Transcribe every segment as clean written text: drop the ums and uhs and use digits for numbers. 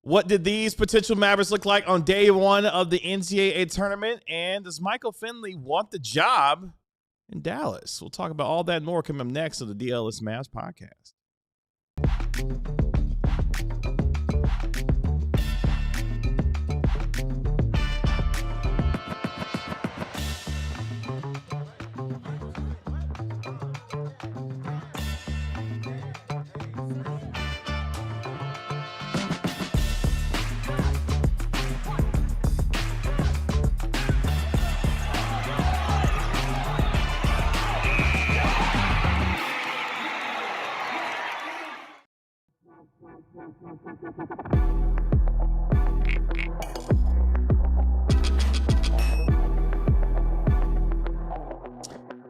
What did these potential Mavericks look like on day one of the NCAA tournament? And does Michael Finley want the job in Dallas? We'll talk about all that and more coming up next on the DLLS Mavs podcast.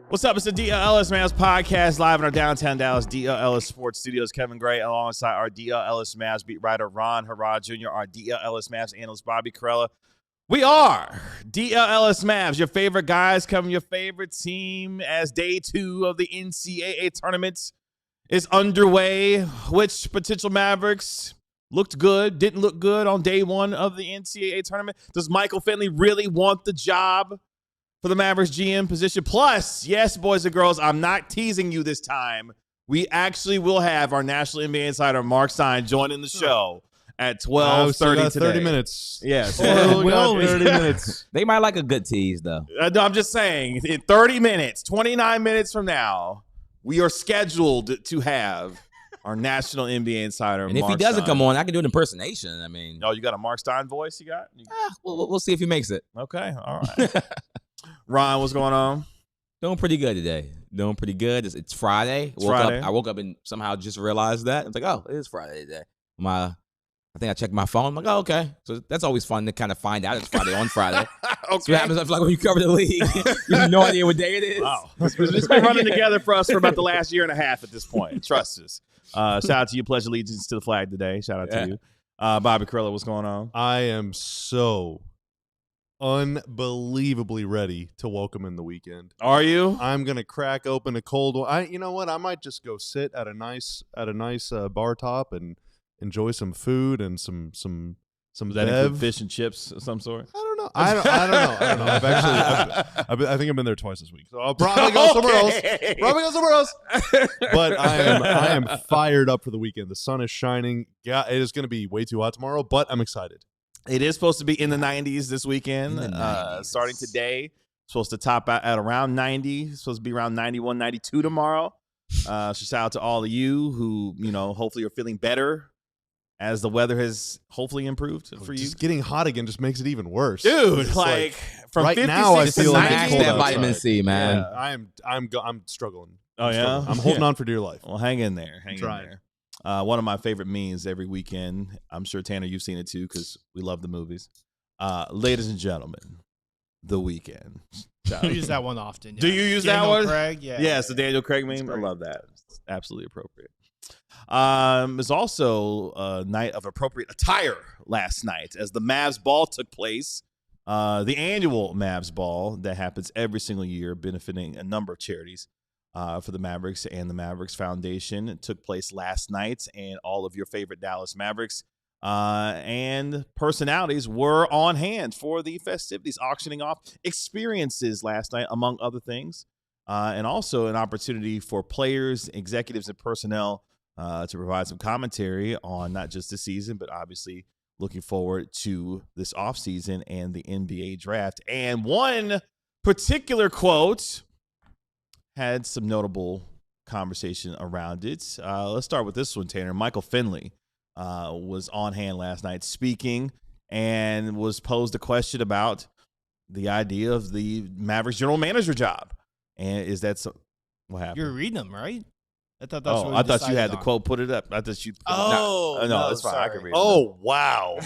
What's up? It's the DLLS Mavs podcast live in our downtown Dallas DLLS Sports Studios. Kevin Gray alongside our DLLS Mavs beat writer Ron Harrod Jr., our DLLS Mavs analyst Bobby Carella. We are DLLS Mavs, your favorite guys covering your favorite team as day two of the NCAA tournament is underway. Which potential Mavericks looked good, didn't look good on day one of the NCAA tournament? Does Michael Finley really want the job for the Mavericks GM position? Plus, yes, boys and girls, I'm not teasing you this time. We actually will have our national NBA insider, Marc Stein, joining the show at 12:30 today. 30 minutes. Yes. 30 minutes. They might like a good tease, though. No, I'm just saying, in 30 minutes, 29 minutes from now, we are scheduled to have our national NBA insider, And if Marc he doesn't Stein. come on, I can do an impersonation. I mean, Oh, you got a Marc Stein voice you got? we'll see if he makes it. Okay, all right. Ron, what's going on? Doing pretty good today. Doing pretty good. It's Friday. Friday. I woke up and somehow just realized that. It's like, oh, it is Friday today. I think I checked my phone. I'm like, oh, okay. So that's always fun to kind of find out it's Friday on Friday. Okay. So what happens if, like, when you cover the league, you have no idea what day it is. Wow. It's been running together for us for about the last year and a half at this point. Trust us. Shout out to you. Pledge allegiance to the flag today. Shout out to you. Bobby Carella, what's going on? I am so unbelievably ready to welcome in the weekend. Are you? I'm gonna crack open a cold one. You know what? I might just go sit at a nice bar top and enjoy some food and some Does that include fish and chips of some sort? I don't know. I don't know. I think I've been there twice this week, so I'll probably go somewhere else. But I am fired up for the weekend. The sun is shining. Yeah, it is going to be way too hot tomorrow, but I'm excited. It is supposed to be in the 90s this weekend. In the 90s. Starting today, supposed to top out at around 90. It's supposed to be around 91, 92 tomorrow. So shout out to all of you who, hopefully are feeling better as the weather has hopefully improved for you. Just getting hot again just makes it even worse. Dude, It's like from right 56 now I to feel like it's 90. cold that outside. vitamin C, man. Yeah, I'm struggling. Oh, yeah? Struggling. I'm holding on for dear life. Well, hang in there. Hang in Trying. there. One of my favorite memes every weekend. I'm sure, Tanner, you've seen it too because we love the movies. Ladies and gentlemen, The Weekend. I use that one often. Do you use Daniel that one? Craig, yeah. Yeah, it's the Daniel Craig meme. I love that. It's absolutely appropriate. It's also a night of appropriate attire last night as the Mavs ball took place. The annual Mavs ball that happens every single year, benefiting a number of charities for the Mavericks and the Mavericks Foundation. It took place last night, and all of your favorite Dallas Mavericks and personalities were on hand for the festivities, auctioning off experiences last night, among other things, and also an opportunity for players, executives, and personnel to provide some commentary on not just the season, but obviously looking forward to this offseason and the NBA draft. And one particular quote had some notable conversation around it. Let's start with this one, Tanner. Michael Finley was on hand last night speaking and was posed a question about the idea of the Mavericks general manager job. And is that what happened? You're reading them, right? I thought that's what we I thought you decided had the on. quote. Put it up. I thought you. Oh, no, it's fine. sorry. I can read it. Oh, wow.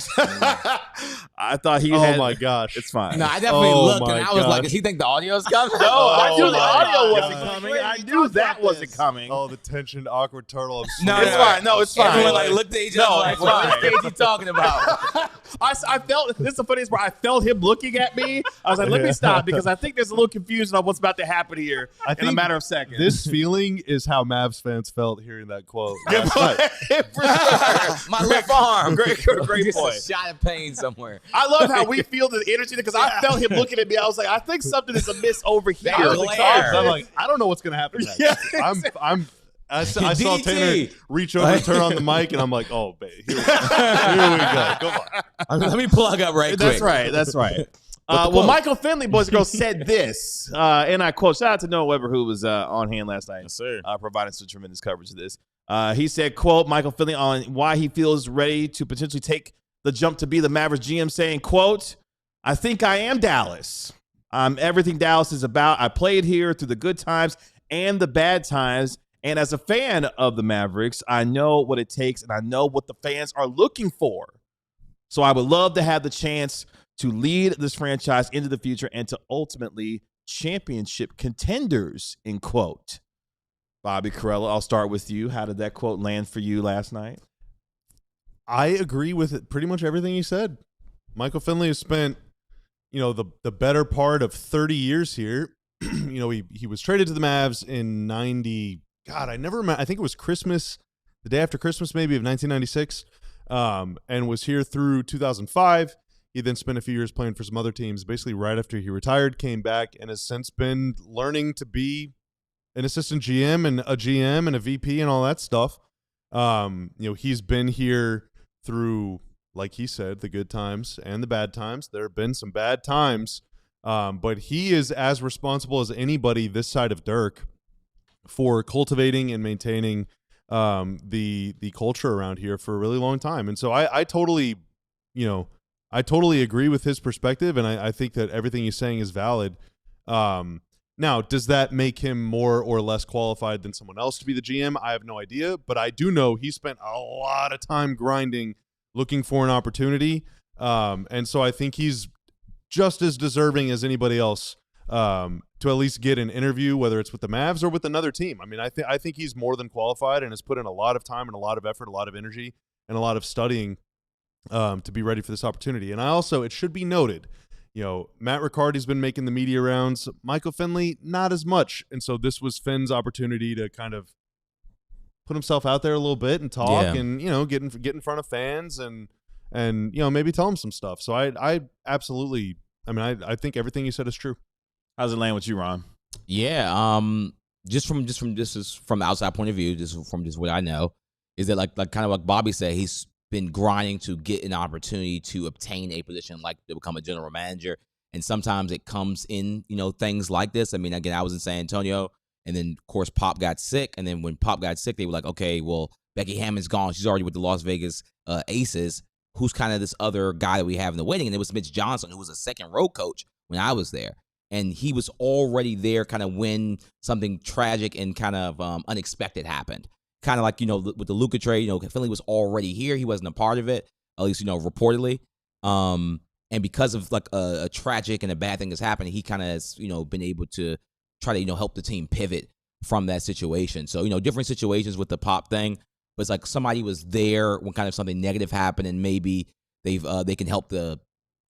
I thought he Oh, had. my gosh. It's fine. No, I definitely Oh looked, and my I was like, gosh. does he think the audio's coming? No, I knew Oh the my audio God. wasn't coming. I knew that wasn't coming. Oh, the tensioned, awkward turtle. No, it's fine. No, it's fine. Everyone like looked at each other like, it's what fine. stage he talking about? I felt, this is the funniest part, I felt him looking at me. I was like, let me stop, because I think there's a little confusion on what's about to happen here in a matter of seconds. This feeling is how Mavs fans felt hearing that quote. My left arm. Great Just point. a shot of pain somewhere. I love how we feel the energy, because I felt him looking at me. I was like, I think something is amiss over here. glare. I'm like, I don't know what's gonna happen next. Yeah. I saw DT. Tanner reach over and turn on the mic, and I'm like, oh, babe, here we go. Come on. Let me plug up right quick. That's right. That's right. Well, Michael Finley, boys and girls, said this, and I quote, shout out to Noah Weber, who was on hand last night, Yes, sir. providing some tremendous coverage of this. He said, quote, Michael Finley on why he feels ready to potentially take the jump to be the Mavericks GM, saying, quote, I think I am Dallas. I'm everything Dallas is about. I played here through the good times and the bad times. And as a fan of the Mavericks, I know what it takes, and I know what the fans are looking for. So I would love to have the chance to lead this franchise into the future and to ultimately championship contenders, end quote. Bobby Carella, I'll start with you. How did that quote land for you last night? I agree with pretty much everything he said. Michael Finley has spent, the better part of 30 years here. He was traded to the Mavs in 90. God, I never remember. I think it was Christmas, the day after Christmas, maybe, of 1996, and was here through 2005. He then spent a few years playing for some other teams. Basically, right after he retired, came back, and has since been learning to be an assistant GM and a GM and a VP and all that stuff. He's been here through, like he said, the good times and the bad times. There have been some bad times, but he is as responsible as anybody this side of Dirk for cultivating and maintaining the culture around here for a really long time. And so I totally agree with his perspective, and I think that everything he's saying is valid. Now, does that make him more or less qualified than someone else to be the GM? I have no idea, but I do know he spent a lot of time grinding, looking for an opportunity, and so I think he's just as deserving as anybody else to at least get an interview, whether it's with the Mavs or with another team. I mean, I think he's more than qualified and has put in a lot of time and a lot of effort, a lot of energy, and a lot of studying to be ready for this opportunity. And it should be noted, Matt Riccardi's been making the media rounds. Michael Finley, not as much. And so this was Finn's opportunity to kind of put himself out there a little bit and talk and, get in front of fans and maybe tell them some stuff. So I absolutely, I think everything you said is true. How's it land with you, Ron? Yeah, just from this is from the outside point of view, just from what I know, is that like kind of like Bobby said, he's been grinding to get an opportunity to obtain a position like to become a general manager, and sometimes it comes in things like this. I mean, again, I was in San Antonio, and then of course Pop got sick, and then when Pop got sick, they were like, okay, well Becky Hammond's gone, she's already with the Las Vegas Aces. Who's kind of this other guy that we have in the waiting? And it was Mitch Johnson, who was a second row coach when I was there. And he was already there kind of when something tragic and kind of unexpected happened. Kind of like, with the Luka trade, Finley was already here. He wasn't a part of it, at least, reportedly. And because of like a tragic and a bad thing that's happened, he kind of has, been able to try to, help the team pivot from that situation. So, different situations with the Pop thing. But it's like somebody was there when kind of something negative happened, and maybe they can help the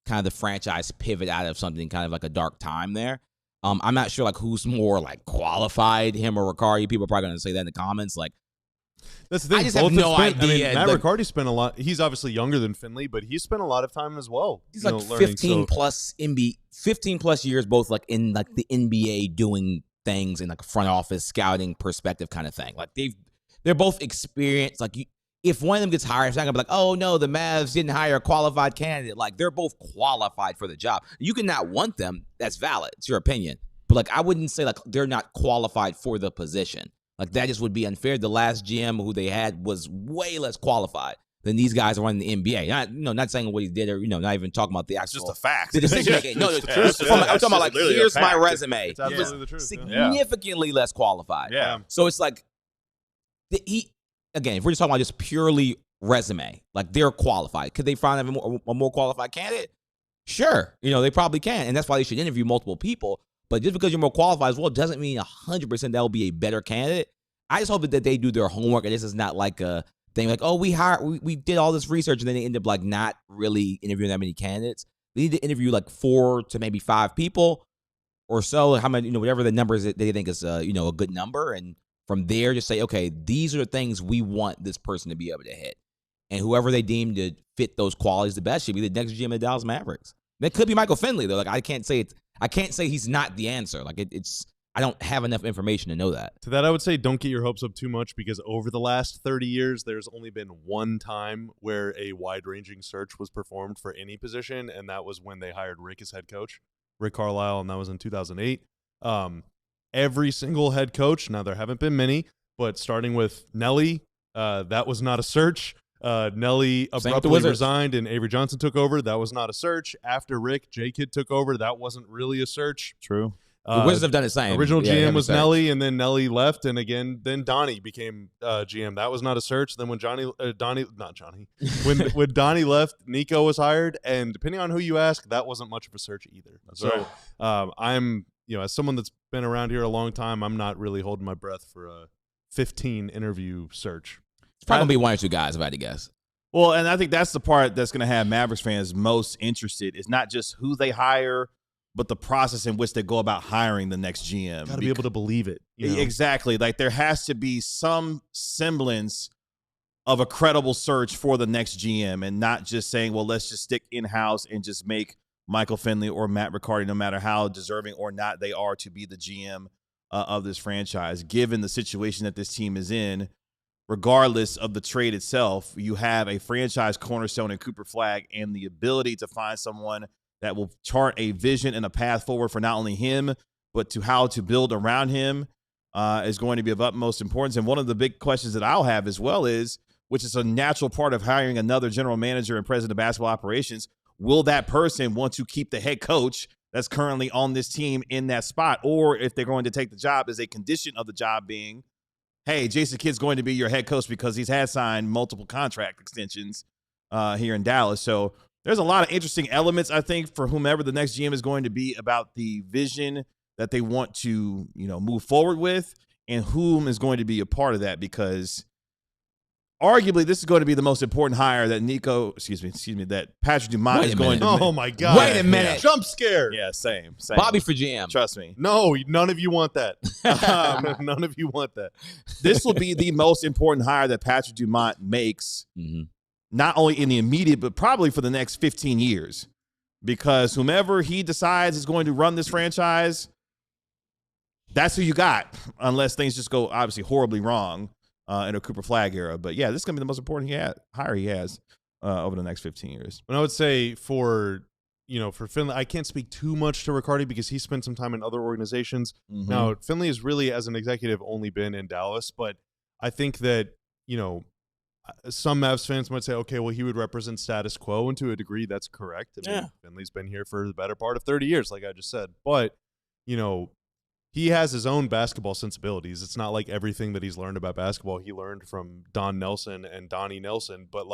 kind of the franchise pivot out of something kind of like a dark time there. I'm not sure like who's more like qualified, him or Riccardi. People are probably going to say that in the comments. Like, that's the thing. I just have no idea. Matt Riccardi spent a lot. He's obviously younger than Finley, but he spent a lot of time as well. He's like learning, 15 plus years, both like in like the NBA doing things in like a front office scouting perspective kind of thing. Like they're both experienced. Like if one of them gets hired, it's not gonna be like, oh no, the Mavs didn't hire a qualified candidate. Like they're both qualified for the job. You can not want them. That's valid. It's your opinion. But like I wouldn't say like they're not qualified for the position. Like that just would be unfair. The last GM who they had was way less qualified than these guys running the NBA. Not saying what he did or not even talking about the actual. It's just a fact. The decision making. No, I'm talking about like here's my resume. It's absolutely the truth. Significantly less qualified. Yeah. So it's like again, if we're just talking about just purely resume, like they're qualified. Could they find a more qualified candidate? Sure. They probably can. And that's why they should interview multiple people. But just because you're more qualified as well doesn't mean 100% that will be a better candidate. I just hope that they do their homework and this is not like a thing like, oh, we did all this research, and then they end up like not really interviewing that many candidates. They need to interview like 4 to maybe 5 people or so, how many, whatever the number is that they think is a good number, and from there just say, okay, these are the things we want this person to be able to hit, and whoever they deem to fit those qualities the best should be the next GM of the Dallas Mavericks. That could be Michael Finley though. Like I can't say he's not the answer. Like it's I don't have enough information to know that. To that, I would say don't get your hopes up too much, because over the last 30 years, there's only been one time where a wide-ranging search was performed for any position, and that was when they hired Rick as head coach, Rick Carlisle, and that was in 2008. Every single head coach, now there haven't been many, but starting with Nelly, that was not a search. Nelly abruptly resigned and Avery Johnson took over. That was not a search. After Rick, J-Kidd took over. That wasn't really a search. True. The Wizards have done the same. Original GM was Nelly, and then Nelly left, and again, then Donnie became GM. That was not a search. Then when when Donnie left, Nico was hired, and depending on who you ask, that wasn't much of a search either. That's so right. I'm, as someone that's been around here a long time, I'm not really holding my breath for a 15 interview search. It's probably gonna be 1 or 2 guys, if I had to guess. Well, and I think that's the part that's going to have Mavericks fans most interested. Is not just who they hire, but the process in which they go about hiring the next GM. Got to be able to believe it. Exactly. Like there has to be some semblance of a credible search for the next GM, and not just saying, well, let's just stick in-house and just make Michael Finley or Matt Riccardi, no matter how deserving or not they are, to be the GM of this franchise. Given the situation that this team is in, regardless of the trade itself, you have a franchise cornerstone in Cooper Flagg, and the ability to find someone that will chart a vision and a path forward for not only him, but to how to build around him is going to be of utmost importance. And one of the big questions that I'll have as well is, which is a natural part of hiring another general manager and president of basketball operations, will that person want to keep the head coach that's currently on this team in that spot? Or if they're going to take the job, is a condition of the job being, hey, Jason Kidd's going to be your head coach because he's had signed multiple contract extensions here in Dallas. So there's a lot of interesting elements, I think, for whomever the next GM is going to be about the vision that they want to, move forward with, and whom is going to be a part of that, because arguably this is going to be the most important hire that that Patrick Dumont is going to make. Oh, my God. Wait a minute. Yeah. Jump scare. Yeah, same. Bobby for GM. Trust me. No, none of you want that. None of you want that. This will be the most important hire that Patrick Dumont makes. Mm-hmm. Not only in the immediate, but probably for the next 15 years. Because whomever he decides is going to run this franchise, that's who you got. Unless things just go, obviously, horribly wrong in a Cooper Flagg era. But, yeah, this is going to be the most important hire he has over the next 15 years. And I would say for Finley, I can't speak too much to Riccardi because he spent some time in other organizations. Mm-hmm. Now, Finley has really, as an executive, only been in Dallas. But I think that, some Mavs fans might say, okay, well, he would represent status quo, and to a degree, that's correct. I mean, Finley's been here for the better part of 30 years, like I just said. But, he has his own basketball sensibilities. It's not like everything that he's learned about basketball he learned from Don Nelson and Donnie Nelson. But,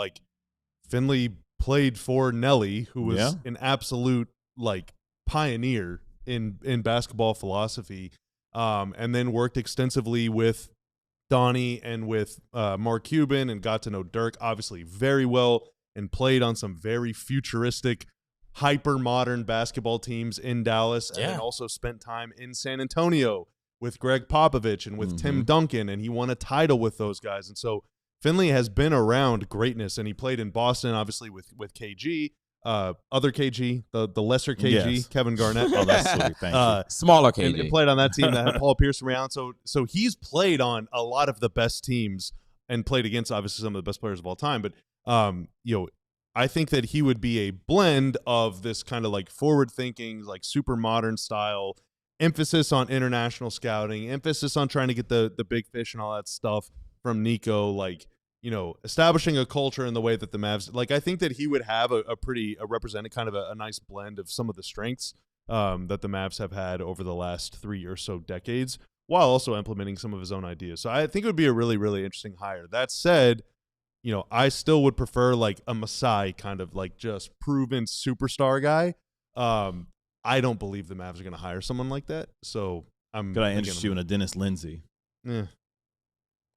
Finley played for Nelly, who was an absolute, pioneer in basketball philosophy, and then worked extensively with Donnie and with Mark Cuban, and got to know Dirk obviously very well, and played on some very futuristic, hyper-modern basketball teams in Dallas, and then also spent time in San Antonio with Greg Popovich and with Tim Duncan, and he won a title with those guys. And so Finley has been around greatness, and he played in Boston, obviously, with KG, other KG, the lesser KG, Kevin Garnett. Oh, that's sweet. Thank you. Smaller KG. And played on that team that had Paul Pierce and Ray Allen. So he's played on a lot of the best teams and played against, obviously, some of the best players of all time. But, I think that he would be a blend of this kind of forward-thinking, super modern style, emphasis on international scouting, emphasis on trying to get the big fish and all that stuff from Nico, establishing a culture in the way that the Mavs, I think that he would have a represented kind of a nice blend of some of the strengths that the Mavs have had over the last 3 or so decades, while also implementing some of his own ideas. So I think it would be a really, really interesting hire. That said, I still would prefer a Masai kind of just proven superstar guy. I don't believe the Mavs are going to hire someone like that. So Could I interest you in a Dennis Lindsey? Yeah.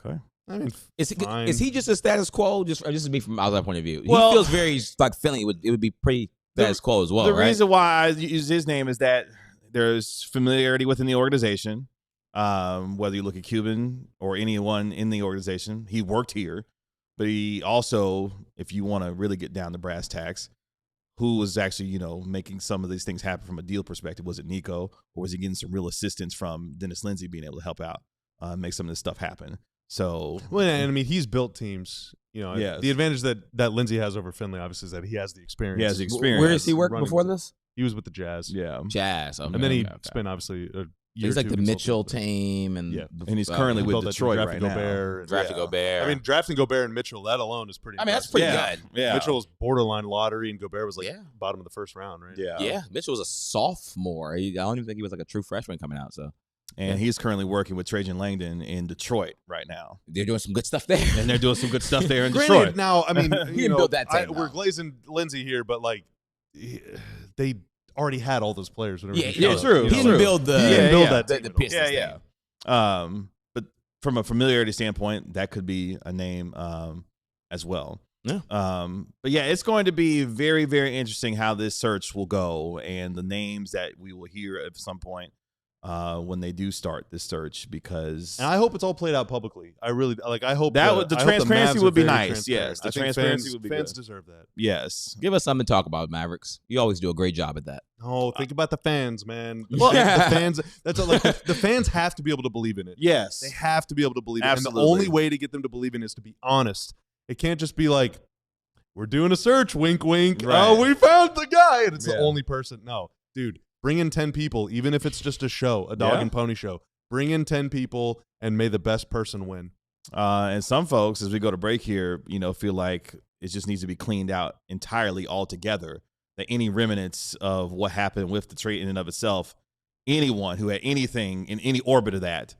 Okay. I mean, is he just a status quo? Just to be from outside point of view, Well, he feels very like Finley. It would be pretty status quo as well. The right? reason why I use his name is that there's familiarity within the organization. Whether you look at Cuban or anyone in the organization, he worked here, but he also, if you want to really get down to brass tacks, who was actually, making some of these things happen from a deal perspective? Was it Nico, or was he getting some real assistance from Dennis Lindsey being able to help out, make some of this stuff happen? So, well, and I mean, he's built teams. Yes. The advantage that Lindsey has over Finley, obviously, is that he has the experience. He has the experience. Where does he work before this? He was with the Jazz. Yeah. Jazz. Okay, And then he okay. spent, obviously, a year He's or like two the Mitchell consulting. team, and And he's currently with Detroit right now. drafted Gobert. I mean, drafting Gobert and Mitchell, that alone is pretty that's impressive. pretty Yeah. good. Yeah. Mitchell was borderline lottery, and Gobert was Yeah. bottom of the first round, right? Yeah. Yeah, Mitchell was a sophomore. I don't even think he was like a true freshman coming out. So And he's currently working with Trajan Langdon in Detroit right now. they're doing some good stuff there. And they're doing some good stuff there in Granted, Detroit. now, I mean, He didn't build that team, we're though. glazing Lindsey here, but they already had all those players. Whenever Yeah, he showed up, true. He you know? didn't build the He didn't build that the, team the at all. Pistons. Yeah. But from a familiarity standpoint, that could be a name as well. Yeah. But yeah, it's going to be very, very interesting how this search will go and the names that we will hear at some point when they do start this search, because And I hope it's all played out publicly. I really I hope that the would, the I hope transparency Mavs would be are very nice. transparent. Yes, the I think transparency would be fans good. deserve that. Yes. Give us something to talk about, Mavericks. You always do a great job at that. No, think about the fans, man. Well- the fans. That's the fans have to be able to believe in it. Yes. They have to be able to believe it. Absolutely. And the only way to get them to believe in it is to be honest. It can't just be like, we're doing a search, wink, wink. Right. Oh, we found the guy. And it's the Yeah. only person. No, dude, bring in 10 people, even if it's just a show, a dog Yeah. and pony show. Bring in 10 people and may the best person win. And some folks, as we go to break here, feel like it just needs to be cleaned out entirely altogether. That any remnants of what happened with the trade in and of itself, anyone who had anything in any orbit of that,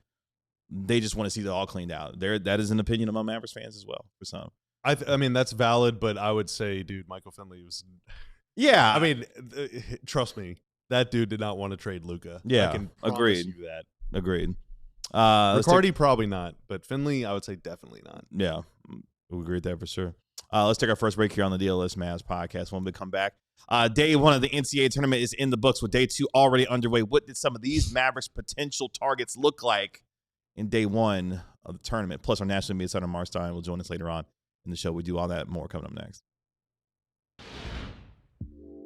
they just want to see it all cleaned out. That is an opinion among Mavericks fans as well, for some. I mean, that's valid, but I would say, dude, Michael Finley was. Yeah. I mean, trust me, that dude did not want to trade Luka. Yeah, I can promise agreed. you that. Agreed. Riccardi probably not, but Finley, I would say definitely not. Yeah, we agree with that for sure. Let's take our first break here on the DLLS Mavs podcast. When we come back, day one of the NCAA tournament is in the books with day two already underway. What did some of these Mavericks potential targets look like in day one of the tournament? Plus, our national media center, Marc Stein, will join us later on in the show. We do all that and more coming up next.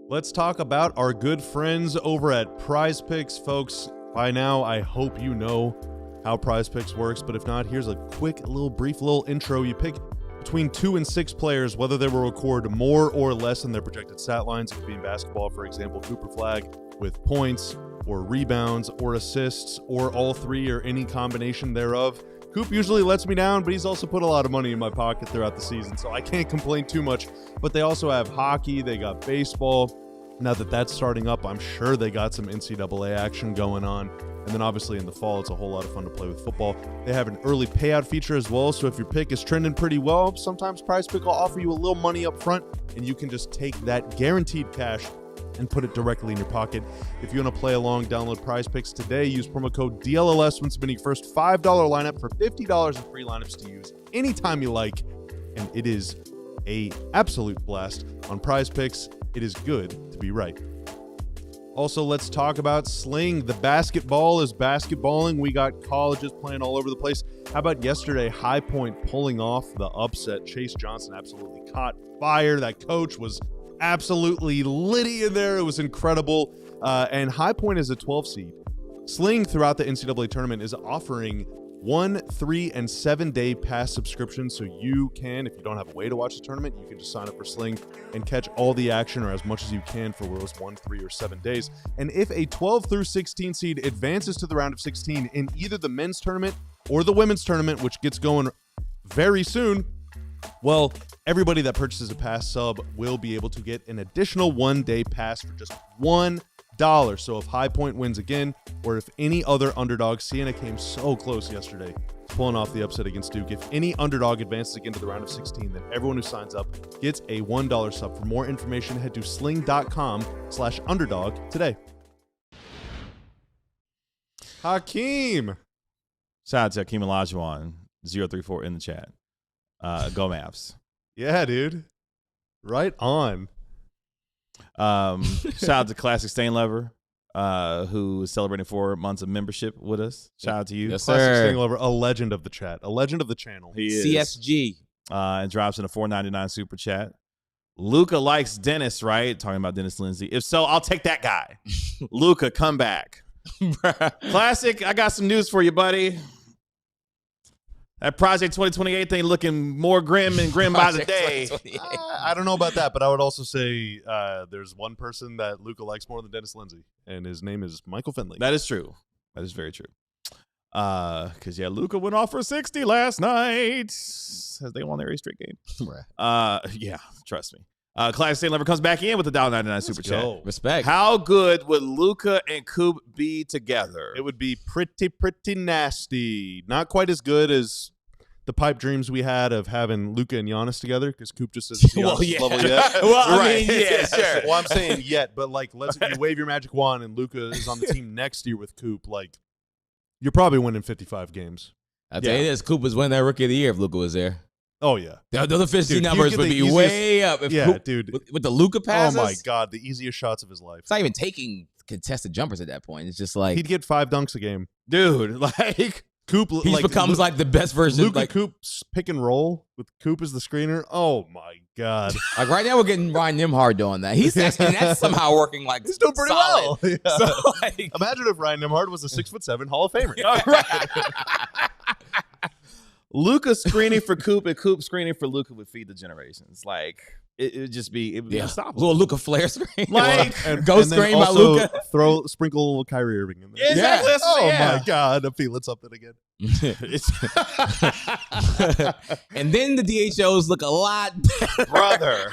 Let's talk about our good friends over at Prize Picks, folks. By now, I hope you know how Prize Picks works, but if not, here's a quick, brief little intro. You pick between 2 and 6 players, whether they will record more or less than their projected stat lines. It could be in basketball, for example, cooperflagg with points or rebounds or assists or all three or any combination thereof. Coop usually lets me down, but he's also put a lot of money in my pocket throughout the season, so I can't complain too much. But they also have hockey, they got baseball. Now that that's starting up, I'm sure they got some NCAA action going on. And then obviously in the fall, it's a whole lot of fun to play with football. They have an early payout feature as well, so if your pick is trending pretty well, sometimes Prize Pick will offer you a little money up front, and you can just take that guaranteed cash and put it directly in your pocket. If you want to play along, download Prize Picks today. Use promo code DLLS when submitting your first $5 lineup for $50 in free lineups to use anytime you like. And it is a absolute blast on Prize Picks. It is good to be right. Also, let's talk about Sling. The basketball is basketballing. We got colleges playing all over the place. How about yesterday, High Point pulling off the upset? Chase Johnson absolutely caught fire. That coach was absolutely litty in there. It was incredible. And High Point is a 12 seed. Sling throughout the NCAA tournament is offering 1, 3, and 7-day pass subscriptions, so you can, if you don't have a way to watch the tournament, you can just sign up for Sling and catch all the action or as much as you can for those 1, 3, or 7 days. And if a 12 through 16 seed advances to the round of 16 in either the men's tournament or the women's tournament, which gets going very soon, well, everybody that purchases a pass sub will be able to get an additional 1-day pass for just $1. So if High Point wins again, or if any other underdog, Siena came so close yesterday, pulling off the upset against Duke. If any underdog advances again to the round of 16, then everyone who signs up gets a $1 sub. For more information, head to sling.com/underdog today. Hakeem. Shout out to Hakeem Olajuwon. 034 in the chat. Go Mavs. Yeah, dude. Right on. Shout out to Classic Stain Lover, who is celebrating 4 months of membership with us. Shout out to you. Yes, Classic sir. Stain Lover, a legend of the chat, a legend of the channel. He is. CSG. And drops in a $4.99 super chat. Luca likes Dennis, right? Talking about Dennis Lindsay. If so, I'll take that guy. Luca, come back. Classic, I got some news for you, buddy. That Project 2028 thing looking more grim and grim by the day. I don't know about that, but I would also say there's one person that Luca likes more than Dennis Lindsay, and his name is Michael Finley. That is true. That is very true. Because, Luca went off for 60 last night as they won their 8th straight game. Yeah, trust me. Classic State Lever comes back in with the $1.99 super chat. Respect. How good would Luca and Coop be together? It would be pretty nasty. Not quite as good as the pipe dreams we had of having Luca and Giannis together, because Coop just isn't Giannis level yet. Well, I mean, yeah, sure. Well, I'm saying yet, but like, let's you wave your magic wand and Luca is on the team next year with Coop. Like, you're probably winning 55 games. I'll tell you this, Coop was winning that Rookie of the Year if Luca was there. Oh, yeah. The other 50 numbers would be way up. If Coop, dude. With the Luca passes. Oh, my God. The easiest shots of his life. It's not even taking contested jumpers at that point. It's just like. He'd get 5 dunks a game. Dude, like. Coop he becomes like the best version. Luca like Coop's pick and roll with Coop as the screener. Oh, my God. Like right now we're getting Ryan Nimhard doing that. He's actually, that's somehow working like he's doing pretty solid. well. Yeah. So, like, imagine if Ryan Nimhard was a 6'7" Hall of Famer. All right. Luca screening for Coop and Coop screening for Luca would feed the generations. Like it would just be unstoppable. Little Luca flare screen. Like and ghost screen by Luca. Sprinkle Kyrie Irving in there. Exactly. Yeah. Oh my God, I'm feeling something again. And then the DHOs look a lot better. Brother.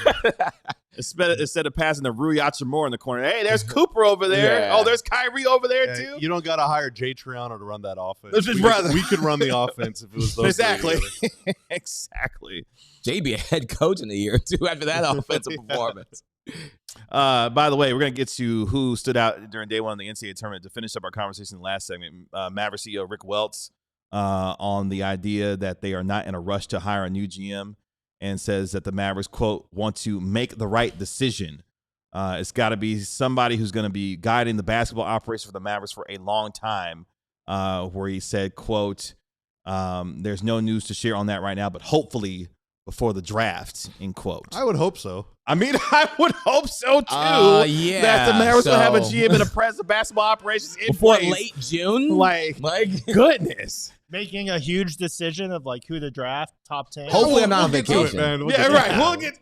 Instead of passing to Rui Hachimura in the corner, hey, there's Cooper over there. Yeah. Oh, there's Kyrie over there too. You don't got to hire Jay Triano to run that offense. We could run the offense if it was those exactly. Exactly. Jay be a head coach in a year or two after that offensive performance. By the way, we're going to get to who stood out during day one of the NCAA tournament to finish up our conversation in the last segment. Mavericks CEO Rick Welts on the idea that they are not in a rush to hire a new GM, and says that the Mavericks, quote, want to make the right decision. It's got to be somebody who's going to be guiding the basketball operation for the Mavericks for a long time, where he said, quote, there's no news to share on that right now, but hopefully before the draft, end quote. I would hope so. I mean, I would hope so, too. Yeah. That the Mavericks will have a GM and a president of basketball operations in before place. late June? Like goodness. Making a huge decision of like who to draft, top 10. Hopefully I'm not on We'll get to it, vacation. man. We'll Yeah, get to right. it. We'll get.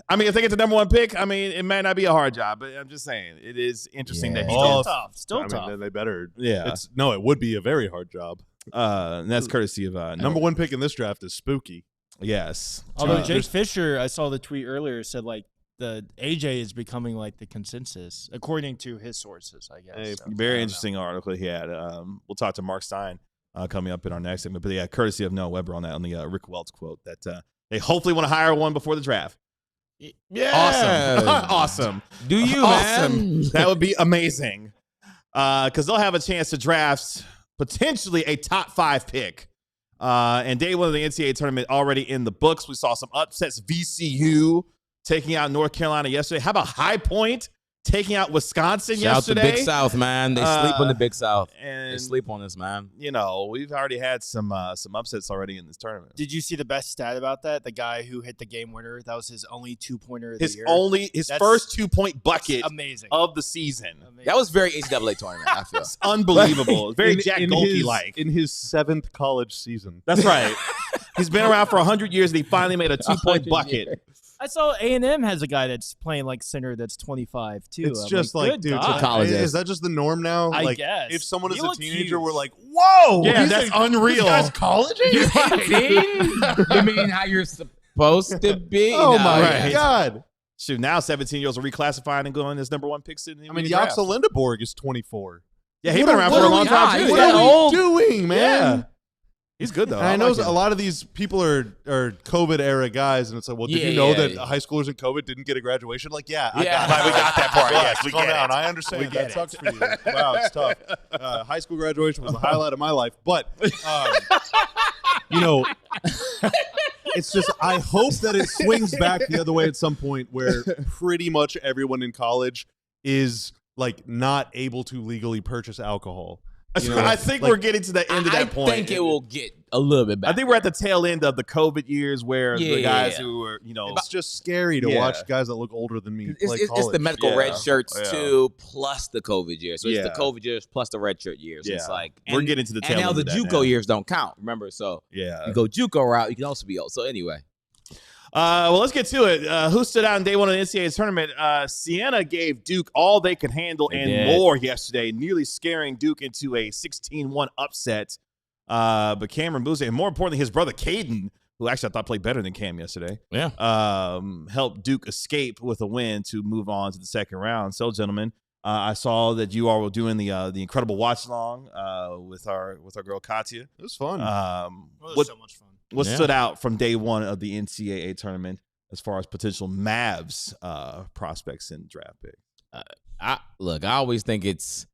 I mean, if they get the number one pick, I mean, it might not be a hard job, but I'm just saying it is interesting that he Still did. tough. Still I tough. mean, then they better. Yeah. It would be a very hard job. And that's courtesy of Number one pick in this draft is spooky. Yes. Although Jake Fisher, I saw the tweet earlier, said like the AJ is becoming like the consensus according to his sources, I guess. Hey, So, very interesting article he had. We'll talk to Marc Stein coming up in our next segment. But yeah, courtesy of Noah Weber on that, on the Rick Welts quote that they hopefully want to hire one before the draft. Yeah. Awesome. Awesome. Do you, Awesome. man? That would be amazing. Because they'll have a chance to draft potentially a top 5 pick. And day one of the NCAA tournament already in the books. We saw some upsets. VCU taking out North Carolina yesterday. How about High Point taking out Wisconsin yesterday? Shout out the Big South, man. They sleep on the Big South. And They sleep on this, man. you know, we've already had some upsets already in this tournament. Did you see the best stat about that? The guy who hit the game winner, that was his only 2-pointer of the His year. His That's first 2-point bucket amazing. of the season. Amazing. That was very NCAA tournament, I feel. It's unbelievable. Very Jack Golke-like. In his 7th college season. That's right. He's been around for 100 years, and he finally made a 2-point 100 bucket. years. I saw A&M has a guy that's playing like center that's 25 too. It's I'm just like, good dude, God. college is that just the norm now? I like, guess. if someone is You a look teenager, huge. we're like, whoa, Yeah, he's that's a- unreal. This guy's college age? You mean how you're supposed to be? Oh No, my right. God. Shoot, now 17-year-olds are reclassifying and going as number 1 picks in the I mean, NBA draft. Jaxa Lindeborg is 24. Yeah, he's been around for a long time, too. He's What that are old. we doing, man? He's good though. And I know like a lot of these people are COVID era guys, and it's like, well, did you know that high schoolers in COVID didn't get a graduation? Like, I got we got that part. Yes, we get down. it. I understand. That sucks for you. Wow, it's tough. High school graduation was the highlight of my life, but it's just I hope that it swings back the other way at some point, where pretty much everyone in college is like not able to legally purchase alcohol. I think we're getting to the end of that point. I think it will get a little bit better. I think we're at the tail end of the COVID years where the guys who were, it's just scary to watch guys that look older than me play college. It's the medical red shirts too, plus the COVID years. So it's the COVID years plus the red shirt years. Yeah. It's like we're getting to the tail end. And now the JUCO years don't count. Remember, so you go JUCO route, you can also be old. So anyway. Well, let's get to it. Who stood out in day one of the NCAA tournament? Siena gave Duke all they could handle more yesterday, nearly scaring Duke into a 16-1 upset. But Cameron Boozer, and more importantly, his brother Caden, who actually I thought played better than Cam yesterday, helped Duke escape with a win to move on to the second round. So, gentlemen, I saw that you all were doing the incredible watch along with our girl Katya. It was fun. It was so much fun. What stood out from day one of the NCAA tournament as far as potential Mavs prospects and draft picks? I always think it's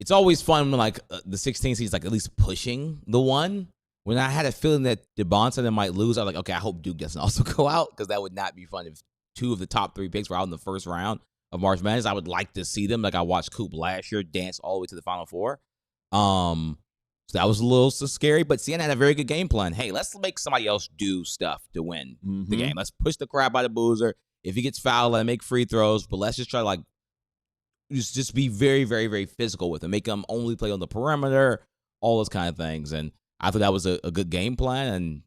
always fun when like the 16 seeds like at least pushing the one. When I had a feeling that Dybantsa might lose, I was like, okay, I hope Duke doesn't also go out, because that would not be fun if two of the top three picks were out in the first round of March Madness. I would like to see them, like I watched Coop last year dance all the way to the Final Four. So that was a little scary, but Siena had a very good game plan. Hey, let's make somebody else do stuff to win the game. Let's push the crap out of Boozer. If he gets fouled, let him make free throws, but let's just try to like just be very, very, very physical with him. Make him only play on the perimeter, all those kind of things. And I thought that was a good game plan, and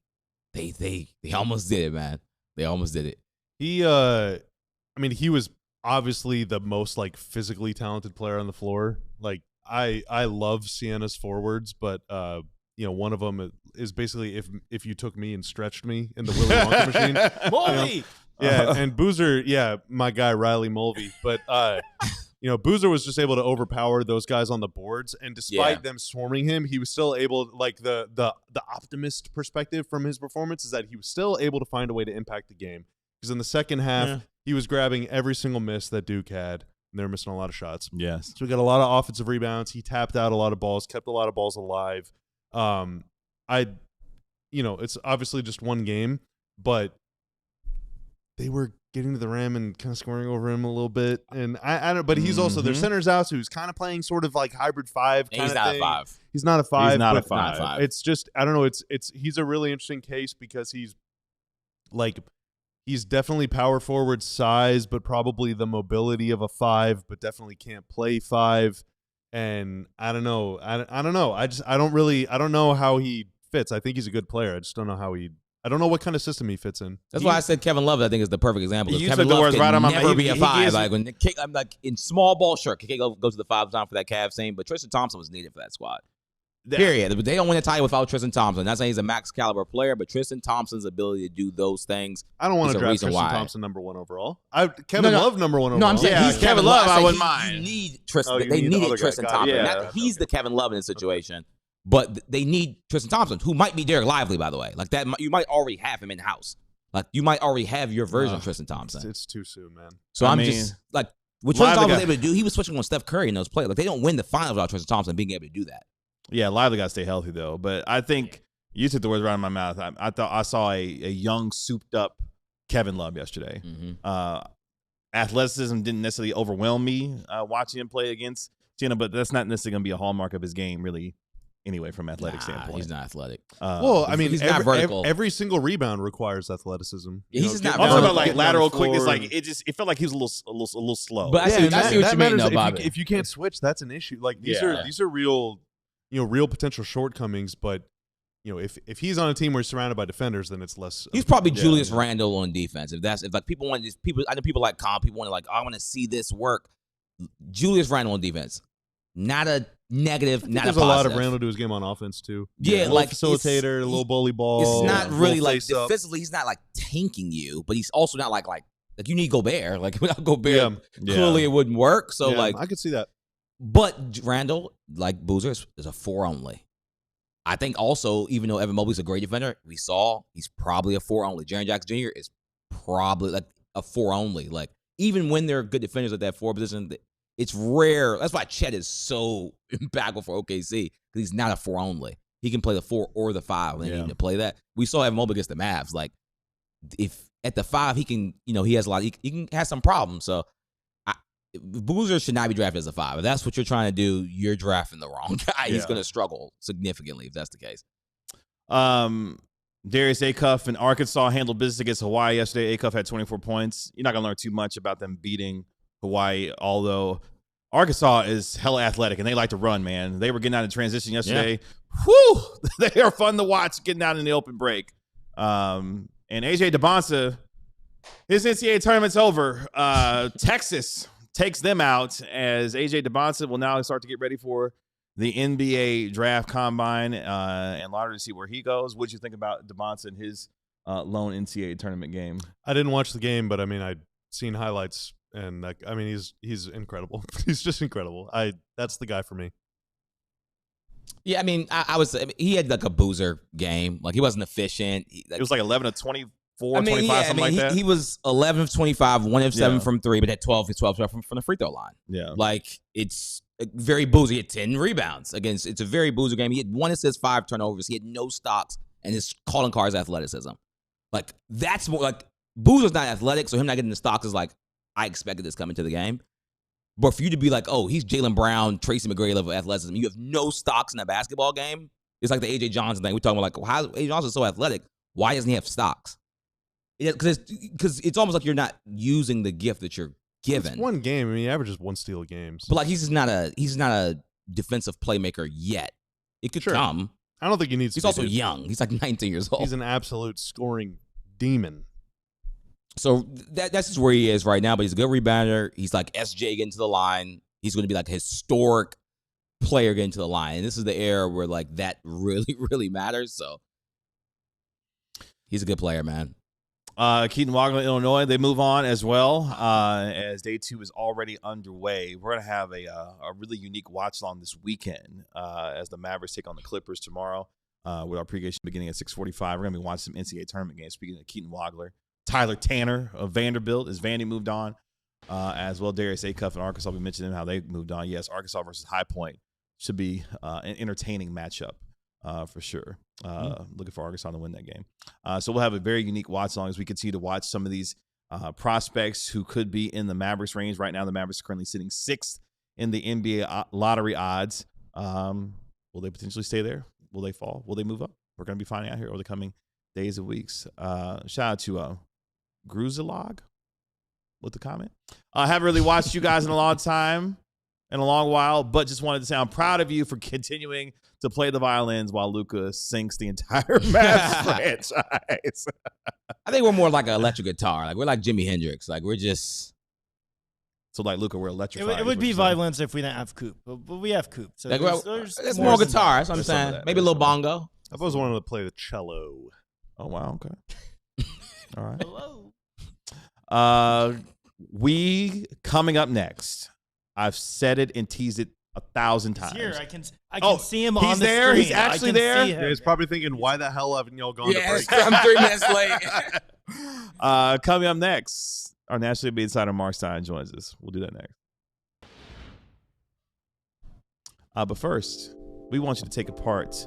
they almost did it, man. They almost did it. He was obviously the most like physically talented player on the floor. Like I love Siena's forwards, but one of them is basically if you took me and stretched me in the Willy Wonka machine. Mulvey! And Boozer, my guy Riley Mulvey, but Boozer was just able to overpower those guys on the boards, and despite them swarming him, he was still able, like the optimist perspective from his performance is that he was still able to find a way to impact the game. Because in the second half, he was grabbing every single miss that Duke had. And they were missing a lot of shots. Yes. So we got a lot of offensive rebounds. He tapped out a lot of balls, kept a lot of balls alive. It's obviously just one game, but they were getting to the rim and kind of scoring over him a little bit. And I don't, but he's also their center's out, so he's kind of playing sort of like hybrid five. He's not a five. He's not a five. He's not a five. It's just, I don't know. He's a really interesting case because he's definitely power forward size, but probably the mobility of a five, but definitely can't play five. And I don't know. I don't know. I don't know how he fits. I think he's a good player. I just don't know how I don't know what kind of system he fits in. That's why I said Kevin Love, I think, is the perfect example. You Kevin said the Love words can right on my never mouth. be a He five. gives- Like when I'm like in small ball, sure, Kike go to the 5 time for that Cavs team, but Tristan Thompson was needed for that squad. Period. They don't win a title without Tristan Thompson. Not saying he's a max caliber player, but Tristan Thompson's ability to do those things. I don't want to draft Tristan Thompson number 1 overall. Kevin Love number 1 overall. No, I'm saying he's Kevin Love. I wouldn't mind. You need Tristan. They needed Tristan Thompson. Yeah. Not that he's the Kevin Love in this situation, but they need Tristan Thompson, who might be Derek Lively, by the way. Like that, you might already have him in house. Like you might already have your version of Tristan Thompson. It's too soon, man. So I'm just like what Tristan Thompson was able to do. He was switching on Steph Curry in those plays. Like they don't win the finals without Tristan Thompson being able to do that. Yeah, Lively got to stay healthy though. But I think you took the words right out of my mouth. I thought I saw a young, souped up Kevin Love yesterday. Athleticism didn't necessarily overwhelm me watching him play against Siena, but that's not necessarily going to be a hallmark of his game, really. Anyway, from athletic standpoint, he's not athletic. He's not vertical. Every single rebound requires athleticism. Yeah, he's just not. I'm talking about like lateral quickness. Like it felt like he was a little slow. But I see what you mean, though, Bobby. If you can't switch, that's an issue. Like these are real, real potential shortcomings. But if he's on a team where he's surrounded by defenders, then it's less. He's probably Julius Randle on defense. If people want I know people like comp. People want to like, I want to see this work. Julius Randle on defense, not a negative, not a positive. There's a lot of Randle to his game on offense too. Yeah, like facilitator, a little bully ball. It's not really like defensively. He's not like tanking you, but he's also not like you need Gobert. Like without Gobert, clearly it wouldn't work. So I could see that. But Randle, like Boozer, is a 4 only. I think also, even though Evan Mobley's a great defender, we saw he's probably a 4 only. Jaren Jackson Jr. is probably like a 4 only. Like, even when they're good defenders at that 4 position, it's rare. That's why Chet is so impactful for OKC, because he's not a 4 only. He can play the 4 or the 5 and need to play that. We saw Evan Mobley against the Mavs. Like, if at the 5 he can, he has a lot. He can have some problems. So Boozer should not be drafted as a 5. If that's what you're trying to do, you're drafting the wrong guy. He's going to struggle significantly if that's the case. Darius Acuff and Arkansas handled business against Hawaii yesterday. Acuff had 24 points. You're not going to learn too much about them beating Hawaii, although Arkansas is hella athletic and they like to run, man. They were getting out in transition yesterday. Yeah. Whew! They are fun to watch getting out in the open break. And AJ Dybantsa, his NCAA tournament's over. Texas takes them out as AJ Dybantsa will now start to get ready for the NBA draft combine and lottery to see where he goes. What did you think about Dybantsa and his lone NCAA tournament game? I didn't watch the game, but I mean, I'd seen highlights, and he's incredible. He's just incredible. That's the guy for me. Yeah, I mean, he had like a boozer game. Like, he wasn't efficient. It was like 11 of 24, 25, something like that. He was 11 of 25, 1 of 7 from 3, but had 12 from the free throw line. Yeah. Like, it's very boozy. He had 10 rebounds against. It's a very boozer game. He had 1 assist, 5 turnovers. He had no stocks, and his calling card is athleticism. Like, that's more like Boozer's not athletic, so him not getting the stocks is like, I expected this coming to the game. But for you to be like, oh, he's Jaylen Brown, Tracy McGrady level athleticism, you have no stocks in a basketball game. It's like the AJ Johnson thing. We're talking about, like, how is AJ Johnson so athletic? Why doesn't he have stocks? Because it's almost like you're not using the gift that you're given. It's one game. I mean, he averages 1 steal a game. But like, he's not a defensive playmaker yet. It could come. I don't think he needs. He's also young. He's like 19 years old. He's an absolute scoring demon. So that's just where he is right now. But he's a good rebounder. He's like SJ getting to the line. He's going to be like a historic player getting to the line. And this is the era where like that really, really matters. So he's a good player, man. Keaton Wagner, Illinois, they move on as well as day 2 is already underway. We're going to have a really unique watch-along this weekend as the Mavericks take on the Clippers tomorrow with our pregame beginning at 6:45. We're going to be watching some NCAA tournament games. Speaking of Keaton Wagner, Tyler Tanner of Vanderbilt as Vandy moved on, as well Darius Acuff and Arkansas. We mentioned how they moved on. Yes, Arkansas versus High Point should be an entertaining matchup. For sure. Looking for Arkansas to win that game. So we'll have a very unique watch along as we continue to watch some of these prospects who could be in the Mavericks range. Right now, the Mavericks are currently sitting 6th in the NBA lottery odds. Will they potentially stay there? Will they fall? Will they move up? We're going to be finding out here over the coming days and weeks. Shout out to Gruzilog with the comment. I haven't really watched you guys in a long time. In a long while, but just wanted to say I'm proud of you for continuing to play the violins while Luka sinks the entire Mavs franchise. I think we're more like an electric guitar. Like, we're like Jimi Hendrix. Like, we're just... So, like, Luka, we're electrified. It would be violins if we didn't have Coop, but we have Coop. So like, there's more guitar. That's what I'm saying. Maybe a little bongo. I've always wanted to play the cello. Oh, wow. Okay. All right. Hello. We coming up next. I've said it and teased it 1,000 times. He's here. I can see him on the there. screen. He's actually there. Yeah, he's probably thinking, why the hell haven't y'all gone to break? I'm 3 minutes late. Coming up next, our National NBA insider Marc Stein joins us. We'll do that next. But first, we want you to take part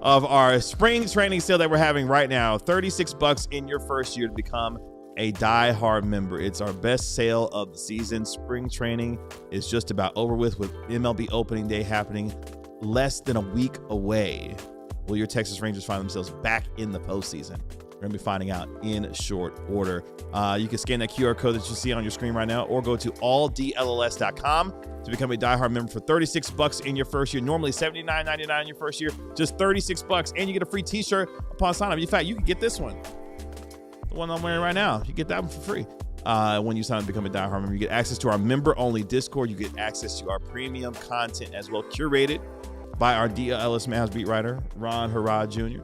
of our spring training sale that we're having right now. $36 in your first year to become a die-hard member. It's our best sale of the season. Spring training is just about over with MLB opening day happening less than a week away. Will your Texas Rangers find themselves back in the postseason? We're going to be finding out in short order. You can scan that QR code that you see on your screen right now or go to alldlls.com to become a die-hard member for $36 in your first year. Normally $79.99 in your first year, just $36, and you get a free t-shirt upon sign-up. In fact, you can get this one. The one I'm wearing right now. You get that one for free. When you sign up to become a die-hard member, you get access to our member-only Discord. You get access to our premium content as well, curated by our DLLS Mavs beat writer, Ron Harrod Jr.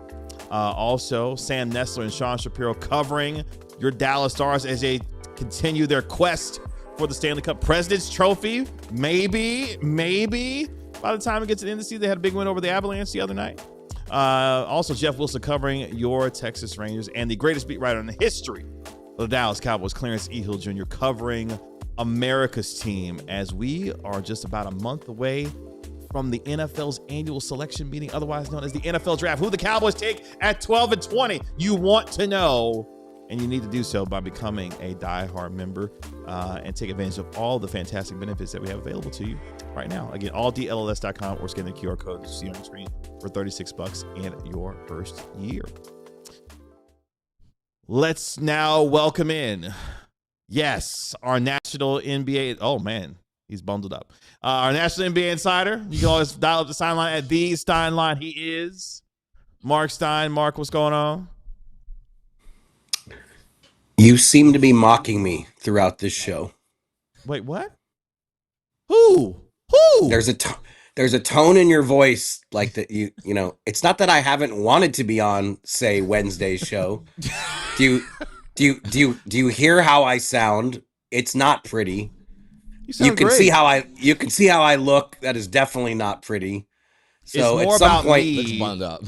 Also, Sam Nessler and Sean Shapiro covering your Dallas Stars as they continue their quest for the Stanley Cup President's Trophy. Maybe. by the time it gets to the end of the season. They had a big win over the Avalanche the other night. Also, Jeff Wilson covering your Texas Rangers, and the greatest beat writer in the history of the Dallas Cowboys, Clarence Ehill Jr., covering America's team, as we are just about a month away from the NFL's annual selection meeting, otherwise known as the NFL Draft. Who the Cowboys take at 12 and 20? You want to know, and you need to do so by becoming a diehard member and take advantage of all the fantastic benefits that we have available to you right now. Again, all DLLS.com, or scan the QR code that you see on the screen for $36 in your first year. Let's now welcome in, yes, our national NBA. Oh, man. He's bundled up. Our national NBA insider. You can always dial up the sign line at the Stein line. He is Marc Stein. Marc, what's going on? You seem to be mocking me throughout this show. Wait, what? Who? There's a tone in your voice like that. You know. It's not that I haven't wanted to be on, say, Wednesday's show. Do you hear how I sound? It's not pretty. You can see how I look. That is definitely not pretty. So it's more at some about point, me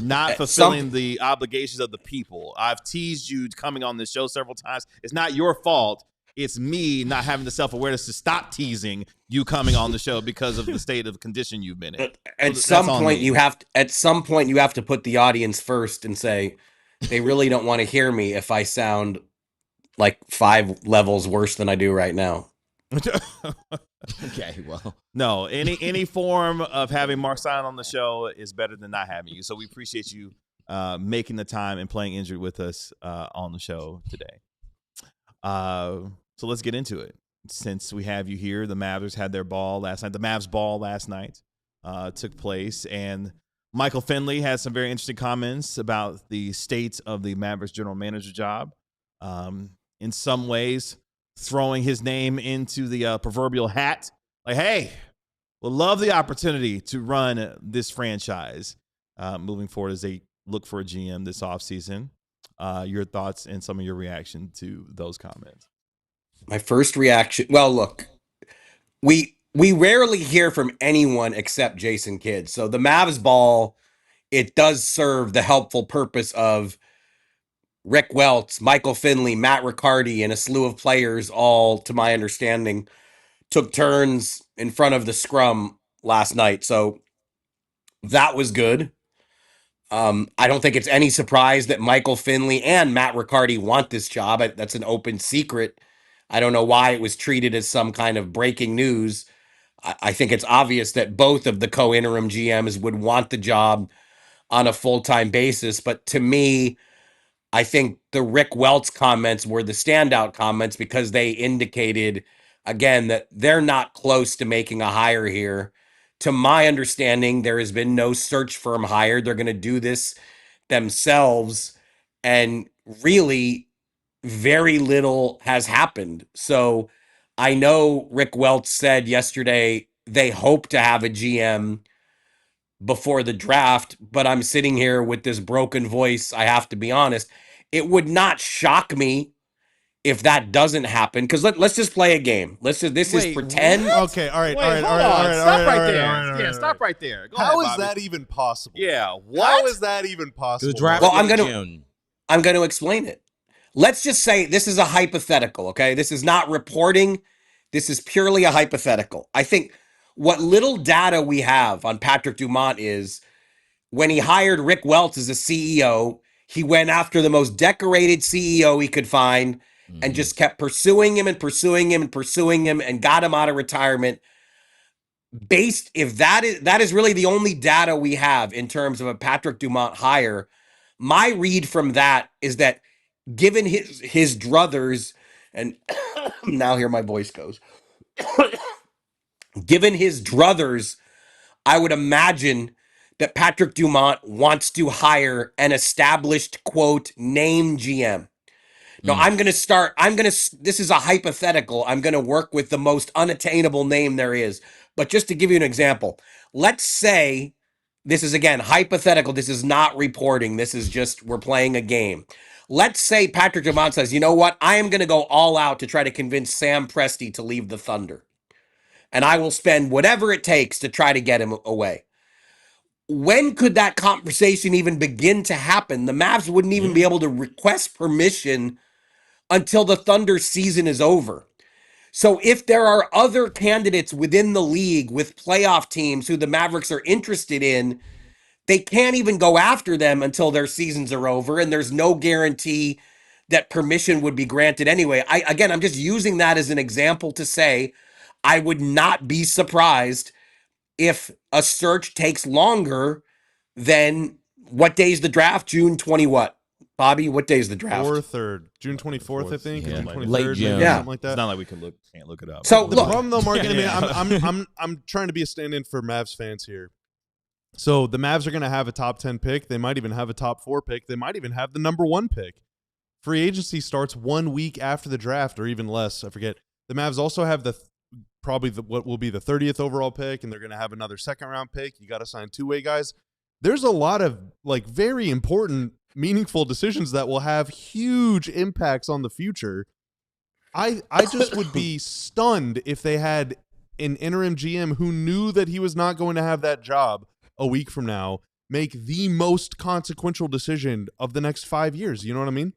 not fulfilling the obligations of the people. I've teased you coming on this show several times. It's not your fault. It's me not having the self-awareness to stop teasing you coming on the show because of the state of condition you've been in. At some point, you have to put the audience first and say, they really don't want to hear me if I sound like 5 levels worse than I do right now. Okay, well, no, any form of having Marc Stein on the show is better than not having you. So we appreciate you making the time and playing injured with us on the show today. So let's get into it. Since we have you here, the Mavericks had their ball last night. The Mavs ball last night took place, and Michael Finley had some very interesting comments about the state of the Mavericks general manager job. In some ways, throwing his name into the proverbial hat. Like, hey, we'll love the opportunity to run this franchise moving forward as they look for a GM this offseason. Your thoughts and some of your reaction to those comments. My first reaction, well, look, we rarely hear from anyone except Jason Kidd. So the Mavs ball, it does serve the helpful purpose of Rick Welts, Michael Finley, Matt Riccardi, and a slew of players, all, to my understanding, took turns in front of the scrum last night. So that was good. I don't think it's any surprise that Michael Finley and Matt Riccardi want this job. That's an open secret. I don't know why it was treated as some kind of breaking news. I think it's obvious that both of the co-interim GMs would want the job on a full-time basis. But to me, I think the Rick Welts comments were the standout comments because they indicated, again, that they're not close to making a hire here. To my understanding, there has been no search firm hired. They're going to do this themselves. And really, very little has happened. So I know Rick Welts said yesterday they hope to have a GM before the draft, but I'm sitting here with this broken voice. I have to be honest. It would not shock me if that doesn't happen, because let's just play a game. This is pretend. What? Okay, all right, Wait, all right, hold all right, on. all right, Stop all right, right all there. all right, Yeah, all stop right. right there. Go How ahead, is Bobby. that even possible? Yeah, what? How is that even possible? draft. Well, I'm going to explain it. Let's just say this is a hypothetical, okay? This is not reporting. This is purely a hypothetical. I think what little data we have on Patrick Dumont is when he hired Rick Welts as a CEO, he went after the most decorated CEO he could find and just kept pursuing him and pursuing him and pursuing him and got him out of retirement. If that is really the only data we have in terms of a Patrick Dumont hire, my read from that is that given his druthers, and now here my voice goes, given his druthers, I would imagine that Patrick Dumont wants to hire an established, quote, name GM. No, this is a hypothetical. I'm going to work with the most unattainable name there is. But just to give you an example, let's say, this is again hypothetical. This is not reporting. This is just, we're playing a game. Let's say Patrick Dumont says, you know what? I am going to go all out to try to convince Sam Presti to leave the Thunder. and I will spend whatever it takes to try to get him away. When could that conversation even begin to happen? The Mavs wouldn't even be able to request permission until the Thunder season is over. So if there are other candidates within the league with playoff teams who the Mavericks are interested in, they can't even go after them until their seasons are over, and there's no guarantee that permission would be granted anyway. I'm just using that as an example to say I would not be surprised if a search takes longer than what day is the draft? June 20 what? Bobby, what day is the draft? 4th or June 24th, I think. Yeah. June 23rd, Late June. maybe, something like that. It's not like we can't look it up. So The look, problem though, Mark, I mean, I'm trying to be a stand-in for Mavs fans here. So the Mavs are going to have a top 10 pick. They might even have a top 4 pick. They might even have the number 1 pick. Free agency starts 1 week after the draft, or even less. I forget. The Mavs also have what will be the 30th overall pick, and they're going to have another second-round pick. You got to sign two-way guys. There's a lot of very important, meaningful decisions that will have huge impacts on the future. I just would be stunned if they had an interim GM who knew that he was not going to have that job a week from now make the most consequential decision of the next 5 years. You know what I mean?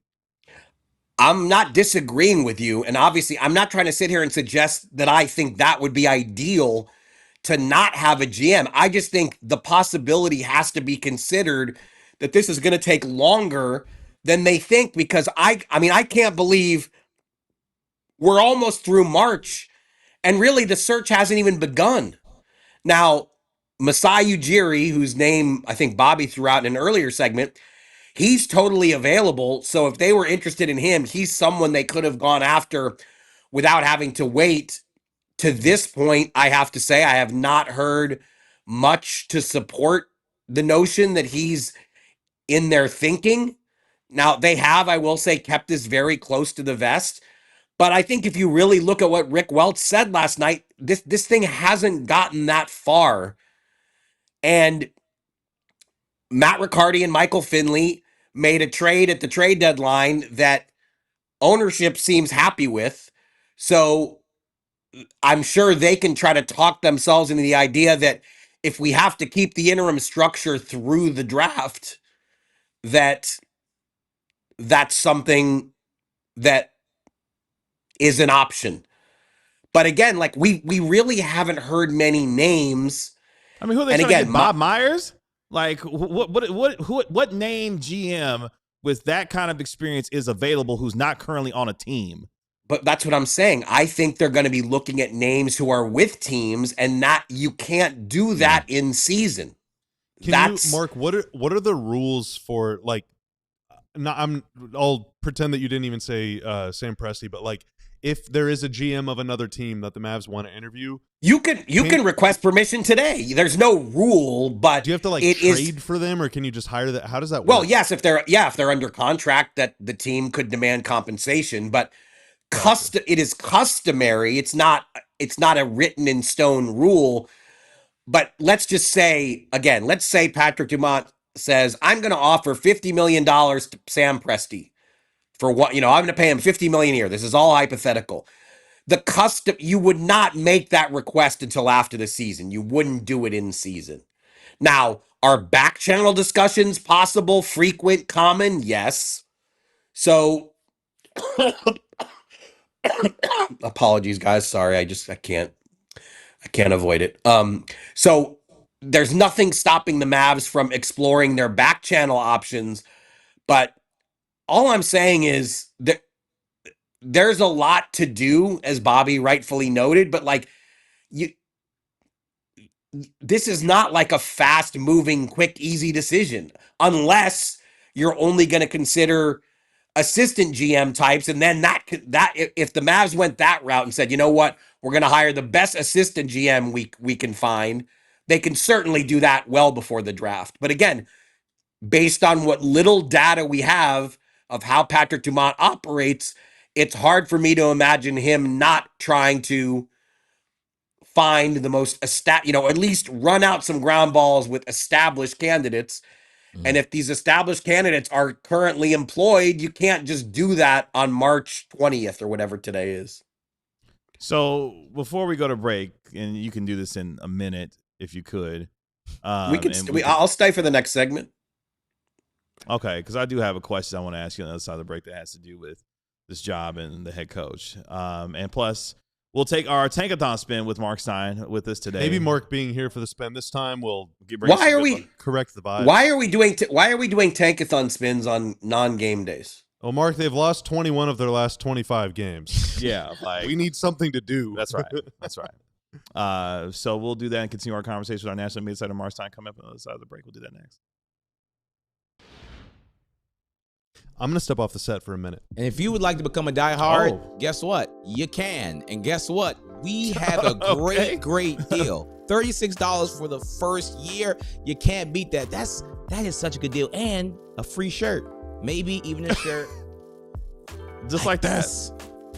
I'm not disagreeing with you. And obviously, I'm not trying to sit here and suggest that I think that would be ideal to not have a GM. I just think the possibility has to be considered that this is going to take longer than they think, because I can't believe we're almost through March and really the search hasn't even begun. Now, Masai Ujiri, whose name I think Bobby threw out in an earlier segment, he's totally available. So if they were interested in him, he's someone they could have gone after without having to wait. To this point, I have to say, I have not heard much to support the notion that he's in their thinking. Now, they have, I will say, kept this very close to the vest. But I think if you really look at what Rick Welch said last night, this thing hasn't gotten that far. And Matt Riccardi and Michael Finley made a trade at the trade deadline that ownership seems happy with. So I'm sure they can try to talk themselves into the idea that if we have to keep the interim structure through the draft, that's something that is an option. But again, we really haven't heard many names. I mean, who are they trying to get? Bob Myers? Like, what name GM with that kind of experience is available who's not currently on a team? But that's what I'm saying. I think they're going to be looking at names who are with teams, and that you can't do that in season. Mark, what are the rules for I'll pretend that you didn't even say Sam Presti, but if there is a GM of another team that the Mavs want to interview, you can request permission today. There's no rule, but do you have to trade for them, or can you just hire that? How does that work? Well, yes, if they're under contract, that the team could demand compensation, but it is customary. It's not a written in stone rule. But let's just say again, Patrick Dumont says, I'm going to offer $50 million to Sam Presti for what, I'm going to pay him $50 million a year. This is all hypothetical. You would not make that request until after the season. You wouldn't do it in season. Now, are back channel discussions possible, frequent, common? Yes. So apologies, guys. Sorry. I can't avoid it. So there's nothing stopping the Mavs from exploring their back channel options, but all I'm saying is that there's a lot to do, as Bobby rightfully noted, but this is not like a fast moving, quick, easy decision, unless you're only going to consider assistant GM types. And then that if the Mavs went that route and said, you know what, we're going to hire the best assistant GM we can find, they can certainly do that well before the draft. But again, based on what little data we have of how Patrick Dumont operates, it's hard for me to imagine him not trying to find the most at least run out some ground balls with established candidates. And if these established candidates are currently employed, you can't just do that on March 20th or whatever today is. So before we go to break, and you can do this in a minute if you could. I'll stay for the next segment. Okay, because I do have a question I want to ask you on the other side of the break that has to do with this job and the head coach. And plus, we'll take our Tankathon spin with Marc Stein with us today. Maybe Mark being here for the spin this time will correct the vibe. Why are we doing Tankathon spins on non-game days? Well, Mark, they've lost 21 of their last 25 games. Yeah, like we need something to do. That's right. That's right. So we'll do that and continue our conversation with our national media side of Marc Stein coming up on the other side of the break. We'll do that next. I'm going to step off the set for a minute. And if you would like to become a diehard, guess what? You can. And guess what? We have a great deal. $36 for the first year. You can't beat that. That is such a good deal. And a free shirt. Maybe even a shirt. Just like that.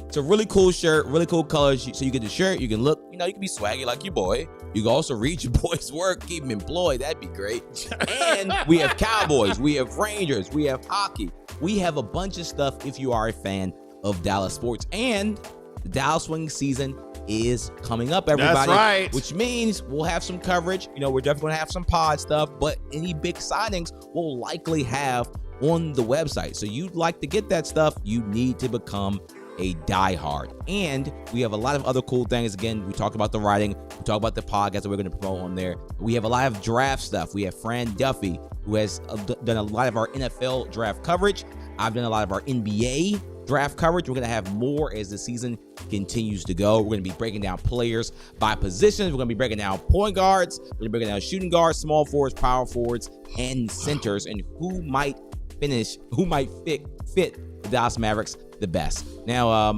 It's a really cool shirt, really cool colors. So you get the shirt, you can look, you can be swaggy like your boy. You can also read your boy's work, keep him employed. That'd be great. And we have Cowboys, we have Rangers, we have hockey. We have a bunch of stuff if you are a fan of Dallas sports. And the Dallas Wing season is coming up, everybody. That's right. Which means we'll have some coverage. We're definitely going to have some pod stuff, but any big signings we'll likely have on the website. So you'd like to get that stuff, you need to become a diehard. And we have a lot of other cool things. Again, we talked about the writing, we talked about the podcast that we're going to promote on there. We have a lot of draft stuff. We have Fran Duffy, who has done a lot of our NFL draft coverage. I've done a lot of our NBA draft coverage. We're going to have more as the season continues to go. We're going to be breaking down players by positions. We're going to be breaking down point guards. We're going to be breaking down shooting guards, small forwards, power forwards, and centers, and who might fit the Dallas Mavericks the best. Now,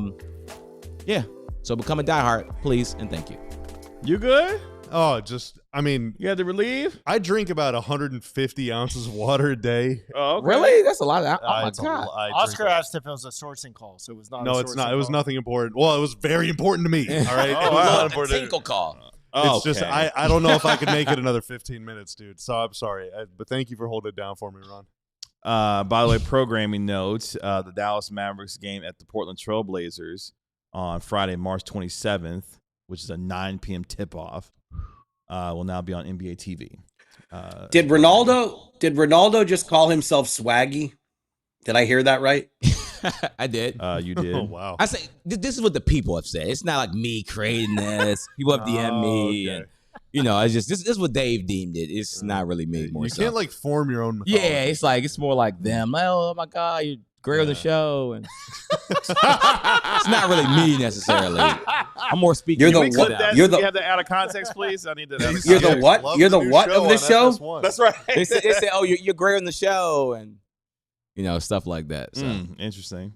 so become a diehard, please, and thank you. You good? Oh, you had to relieve? I drink about 150 ounces of water a day. Oh, okay. Really? That's a lot of oh my It's God. Oscar asked if it was a sourcing call, so it was not. No, it's not. It was nothing important. Well, it was very important to me. All right. It was not important. Tinkle call. It's just I don't know if I could make it another 15 minutes, dude. So I'm sorry, but thank you for holding it down for me, Ron. By the way, programming notes, the Dallas Mavericks game at the Portland Trailblazers on Friday, March 27th, which is a 9 p.m. tip-off, will now be on NBA TV. Did Ronaldo just call himself swaggy? Did I hear that right? I did. You did. Oh, wow. I say this is what the people have said. It's not like me creating this. People have DM'd me, okay. and it's just this is what Dave deemed it. It's not really me. More You so. can't form your own mythology. Yeah, it's more like them. Like, oh my God, you're great on the show, and it's not really me necessarily. I'm more speaking. You're the Can we what? clip that? You're the- You have that out of context, please. I need that. You're the what? You're the what of the show? That's right. They say, oh, you're great on the show, and stuff like that. So. Interesting.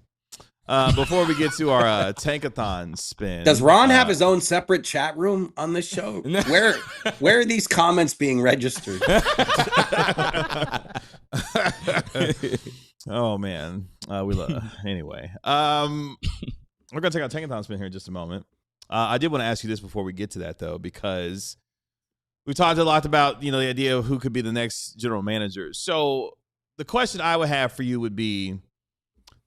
Before we get to our Tankathon spin, Does Ron have his own separate chat room on this show? Where are these comments being registered? Oh man, we love. Anyway, we're gonna take our Tankathon spin here in just a moment. I did want to ask you this before we get to that though, because we talked a lot about the idea of who could be the next general manager. So the question I would have for you would be,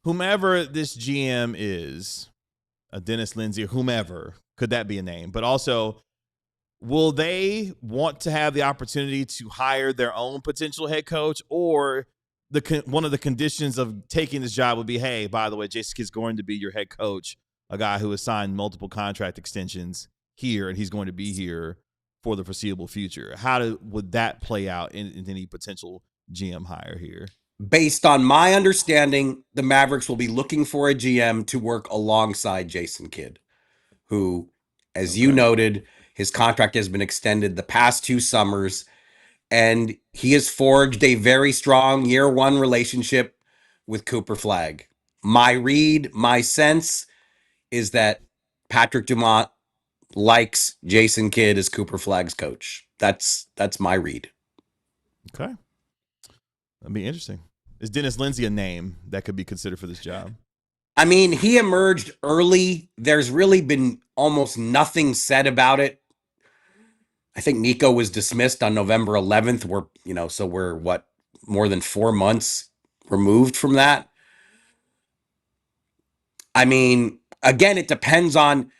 whomever this GM is, a Dennis Lindsay or whomever, could that be a name? But also, will they want to have the opportunity to hire their own potential head coach, or one of the conditions of taking this job would be, hey, by the way, Jason Kidd's going to be your head coach, a guy who has signed multiple contract extensions here, and he's going to be here for the foreseeable future. Would that play out in any potential GM hire here? Based on my understanding, the Mavericks will be looking for a GM to work alongside Jason Kidd, who, as you noted, his contract has been extended the past 2 summers, and he has forged a very strong year-one relationship with Cooper Flagg. My read, my sense is that Patrick Dumont likes Jason Kidd as Cooper Flagg's coach. That's my read. Okay. That'd be interesting. Is Dennis Lindsay a name that could be considered for this job? I mean, he emerged early. There's really been almost nothing said about it. I think Nico was dismissed on November 11th. We're more than 4 months removed from that. I mean, again, it depends on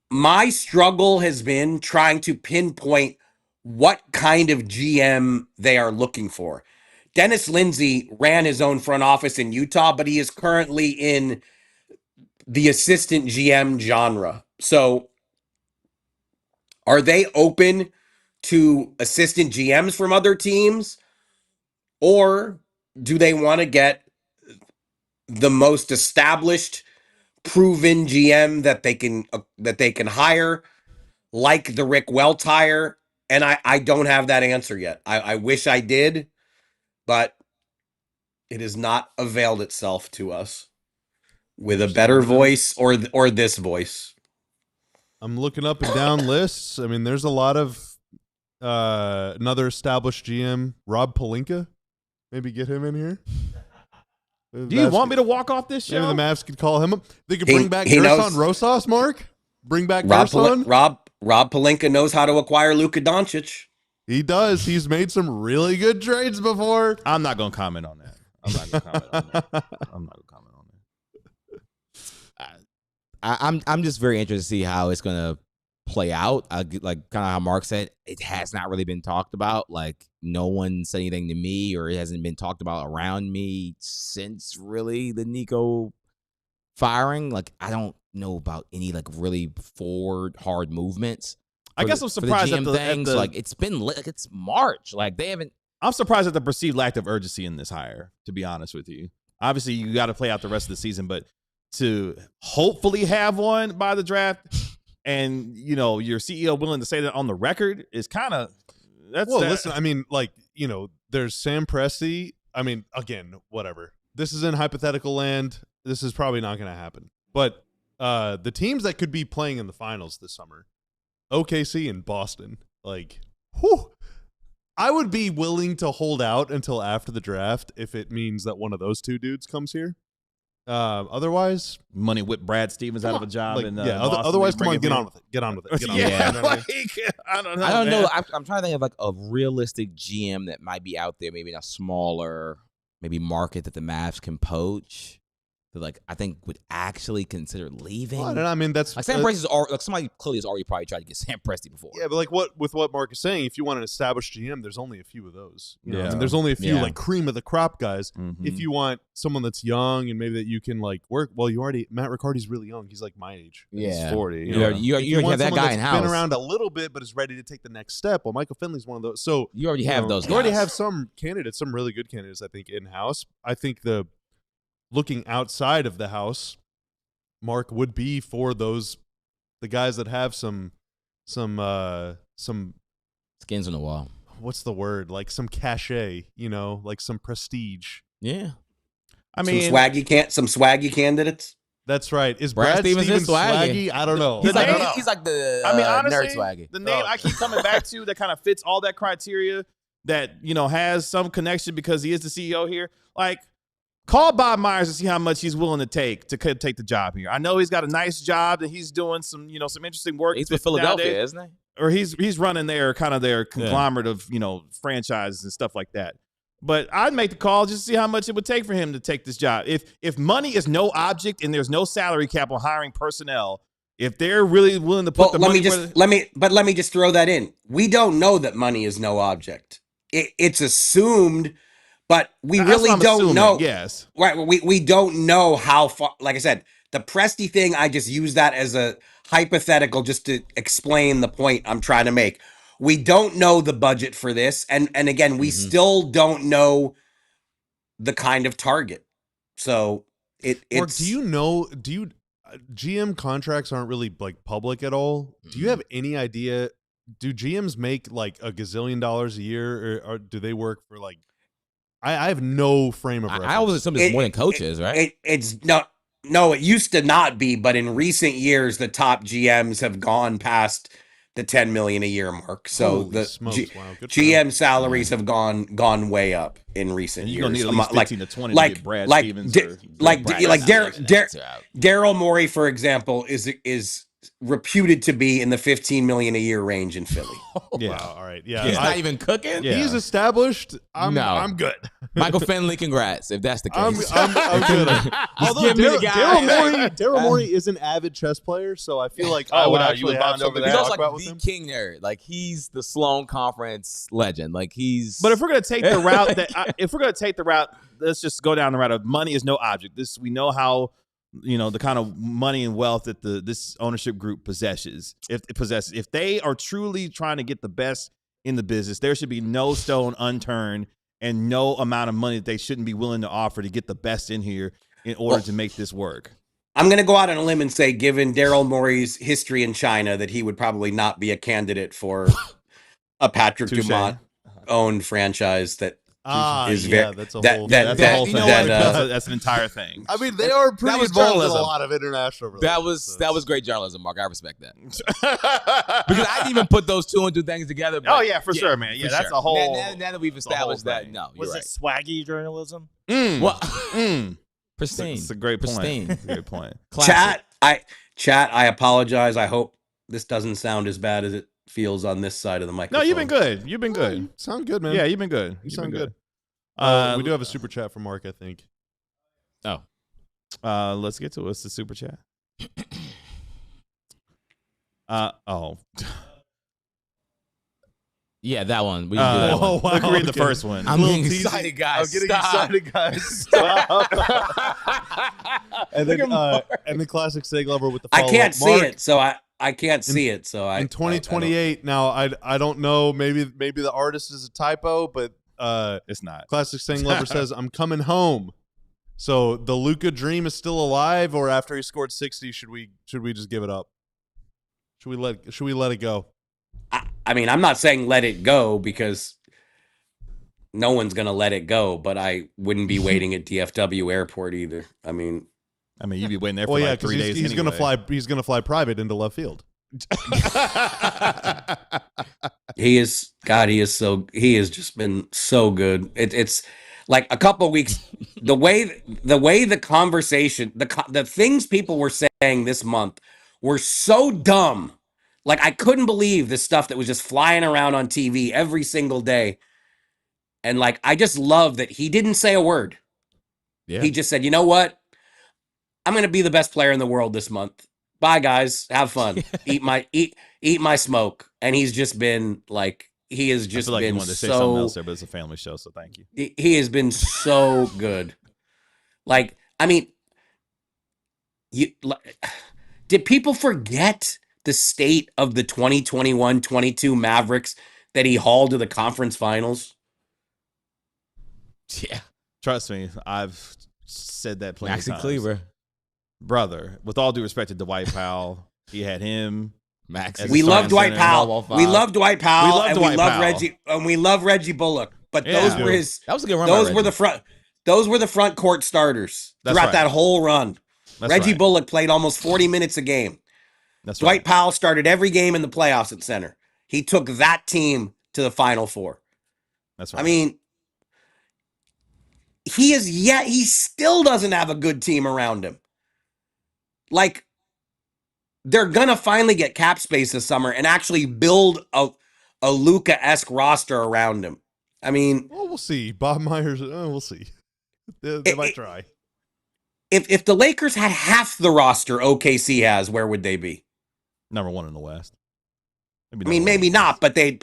my struggle has been trying to pinpoint what kind of GM they are looking for. Dennis Lindsay ran his own front office in Utah, but he is currently in the assistant GM genre. So are they open to assistant GMs from other teams, or do they want to get the most established, proven GM that they can hire, like the Rick Welts hire? And I don't have that answer yet. I wish I did, but it has not availed itself to us with a better voice or this voice. I'm looking up and down lists. I mean, there's a lot of another established GM, Rob Pelinka. Maybe get him in here. Do you want me to walk off this show? Maybe the Mavs could call him up. They could bring back Gerson Rosas, Mark. Bring back Gerson. Rob Pelinka knows how to acquire Luka Doncic. He does. He's made some really good trades before. I'm not going to comment on that. I'm not going to comment on that. I'm just very interested to see how it's gonna play out. Like kind of how Mark said, it has not really been talked about. Like no one said anything to me, or it hasn't been talked about around me since really the Nico firing. Like I don't know about any like really forward hard movements. I guess I'm surprised at the like it's been like it's March. Like they haven't. I'm surprised at the perceived lack of urgency in this hire. To be honest with you, obviously you got to play out the rest of the season, but to hopefully have one by the draft, and your CEO willing to say that on the record is kind of listen, I mean, like there's Sam Presti. I mean, again, whatever. This is in hypothetical land. This is probably not going to happen. But the teams that could be playing in the finals this summer, OKC and Boston, like, whew, I would be willing to hold out until after the draft if it means that one of those two dudes comes here. Otherwise, money whip Brad Stevens out of a job. Like, and otherwise, come on, get on with it. Get on with it. I don't know. I don't know. I'm trying to think of like a realistic GM that might be out there, maybe in a smaller, maybe market that the Mavs can poach. That like I think would actually consider leaving. Well, I mean, that's like Sam Presti's like somebody clearly has already probably tried to get Sam Presti before. Yeah, but like what Mark is saying, if you want an established GM, there's only a few of those. Yeah, and there's only a few like cream of the crop guys. Mm-hmm. If you want someone that's young and maybe that you can like work, well, Matt Riccardi's really young. He's like my age. Yeah, he's 40. You have that guy in house. Been around a little bit, but is ready to take the next step. Well, Michael Finley's one of those. So you already have those. You already have some candidates, some really good candidates, I think, in house. I think looking outside of the house, Mark, would be for the guys that have some skins on the wall. What's the word? Like some cachet, like some prestige. Yeah. I mean, some swaggy candidates. That's right. Is Brad Stevens swaggy? I don't know. He's like the honestly, nerd swaggy. The name I keep coming back to that kind of fits all that criteria that, has some connection because he is the CEO here. Like, call Bob Myers to see how much he's willing to take the job here. I know he's got a nice job that he's doing some interesting work. He's with Philadelphia, isn't he? Or he's running their conglomerate of, franchises and stuff like that. But I'd make the call just to see how much it would take for him to take this job. If money is no object and there's no salary cap on hiring personnel, if they're really willing to put let me just throw that in. We don't know that money is no object. It's assumed. But we really don't know. Yes. Right. We don't know how far. Like I said, the Presti thing, I just use that as a hypothetical just to explain the point I'm trying to make. We don't know the budget for this. And again, we still don't know the kind of target. So it's. Or GM contracts aren't really like public at all. Do you have any idea? Do GMs make like $1 gazillion a year or do they work for like, I have no frame of reference. I always assume it's more than coaches, right? It's no, it used to not be, but in recent years, the top GMs have gone past the $10 million a year mark. So the GM salaries have gone way up in recent years. You're gonna need at least 15 to 20 to get Brad Stevens. Daryl Morey, for example, is reputed to be in the 15 million a year range in Philly. Yeah. Wow, all right. Yeah. He's not even cooking. Yeah. He's established. I'm good. Michael Finley, congrats. If that's the I'm case, good. Although giving me the guy. Daryl Morey is an avid chess player, so I feel like I Oh, would wow, you actually would have bond over something that. to he's talk also about like with the him. king nerd. Like he's the Sloan Conference legend. Like he's. But if we're gonna take the route let's just go down the route of money is no object. We know how, the kind of money and wealth that this ownership group possesses. If they are truly trying to get the best in the business, there should be no stone unturned and no amount of money that they shouldn't be willing to offer to get the best in here in order to make this work. I'm going to go out on a limb and say, given Daryl Morey's history in China, that he would probably not be a candidate for a Patrick Touché. Dumont owned franchise that is very that's a that- whole that- That's a whole you thing. know what? That's an entire thing. I mean, they are pretty was involved in a journalism. lot of international That relations. was great journalism, Mark. I respect that because I didn't even put those two and two things together. But Oh, yeah, for sure, man. Yeah, for that's sure. a whole- Now that we've established whole that, thing. no, you're Was right. it swaggy journalism? Well, pristine. It's a great point. Pristine. It's a great point. Classic. Chat, I apologize. I hope this doesn't sound as bad as it feels on this side of the No, microphone. you've been good. You've been good. Sound good, man. Yeah, you've been good. You You've sound been good. Uh, We do have a super chat from Mark, I think. Oh, Let's get to it. It's the super chat. yeah, that one. We can do that one. Oh, wow. We can read the Okay. first one. I'm Little getting teasing. excited, guys. I'm getting Stop. excited, guys. and then classic steak lover with the I follow-up. can't see Mark, it, so I can't see it. So I in 2028. Now I don't know. Maybe the artist is a typo, but It's not. classic steak lover says I'm coming home. So the Luka dream is still alive, or after he scored 60, should we just give it up? Should we let it go? I mean, I'm not saying let it go because no one's gonna let it go, but I wouldn't be waiting at DFW airport either. I mean, you'd be waiting there for Well, yeah, like 3 days. he's gonna fly. He's gonna fly private into left field. he is he has just been so good. It's like a couple of weeks. The way the conversation, the things people were saying this month were so dumb. Like I couldn't believe the stuff that was just flying around on TV every single day. And like I just love that he didn't say a word. Yeah. He just said, "You know what? I'm going to be the best player in the world this month. Bye guys, have fun. eat my smoke." And he's just been like he has I just feel like you been wanted to say something so else there, but it's a family show, so thank you. he has been so good. Like, I mean, did people forget the state of the 2021-22 Mavericks that he hauled to the conference finals? Yeah. Trust me, I've said that plenty of Maxi times. Kleber. Brother, with all due respect to Dwight Powell, he had him. Maxi. As We a love starting Dwight center, Powell. We love Dwight Powell. We love and Dwight we love Powell. Reggie. And we love Reggie Bullock. But Yeah. those were his. That was a good run. by Those were Reggie. the front. Those were the front court starters That's throughout right. that whole run. That's Reggie right. Bullock played almost 40 minutes a game. That's Dwight right. Powell started every game in the playoffs at center. He took that team to the Final Four. That's right. I mean, he still doesn't have a good team around him. Like, they're gonna finally get cap space this summer and actually build a Luka-esque roster around him. I mean, Well, we'll see. Bob Myers. We'll see. They might try. if the Lakers had half the roster OKC has, where would they be? number one in the West. I mean, maybe not, but they'd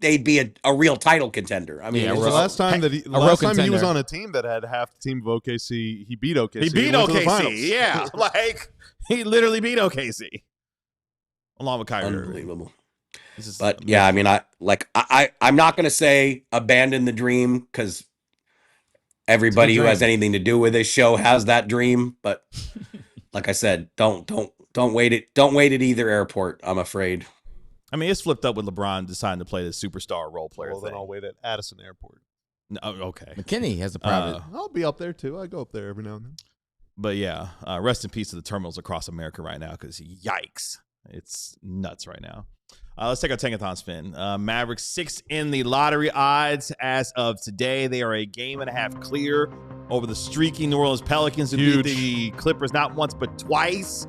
be a real title contender. I mean, Yeah, it's The real- last time that he real was contender. on a team that had half the team of OKC, he beat OKC. He beat and went to the OKC. finals. Yeah, like he literally beat OKC along with Kyrie. Irving. unbelievable. This is But yeah, I mean, I'm not going to say abandon the dream because everybody who has anything to do with this show has that dream. But like I said, don't wait at either airport. I'm afraid. I mean, it's flipped up with LeBron deciding to play the superstar role player Well, then thing. I'll wait at Addison Airport. No, okay. McKinney has a private. I'll be up there too. I go up there every now and then. But yeah, rest in peace to the terminals across America right now because yikes. It's nuts right now. Let's take our Tankathon spin. Mavericks 6 in the lottery odds as of today. They are a game and a half clear over the streaky New Orleans Pelicans who beat Huge. the Clippers not once but twice.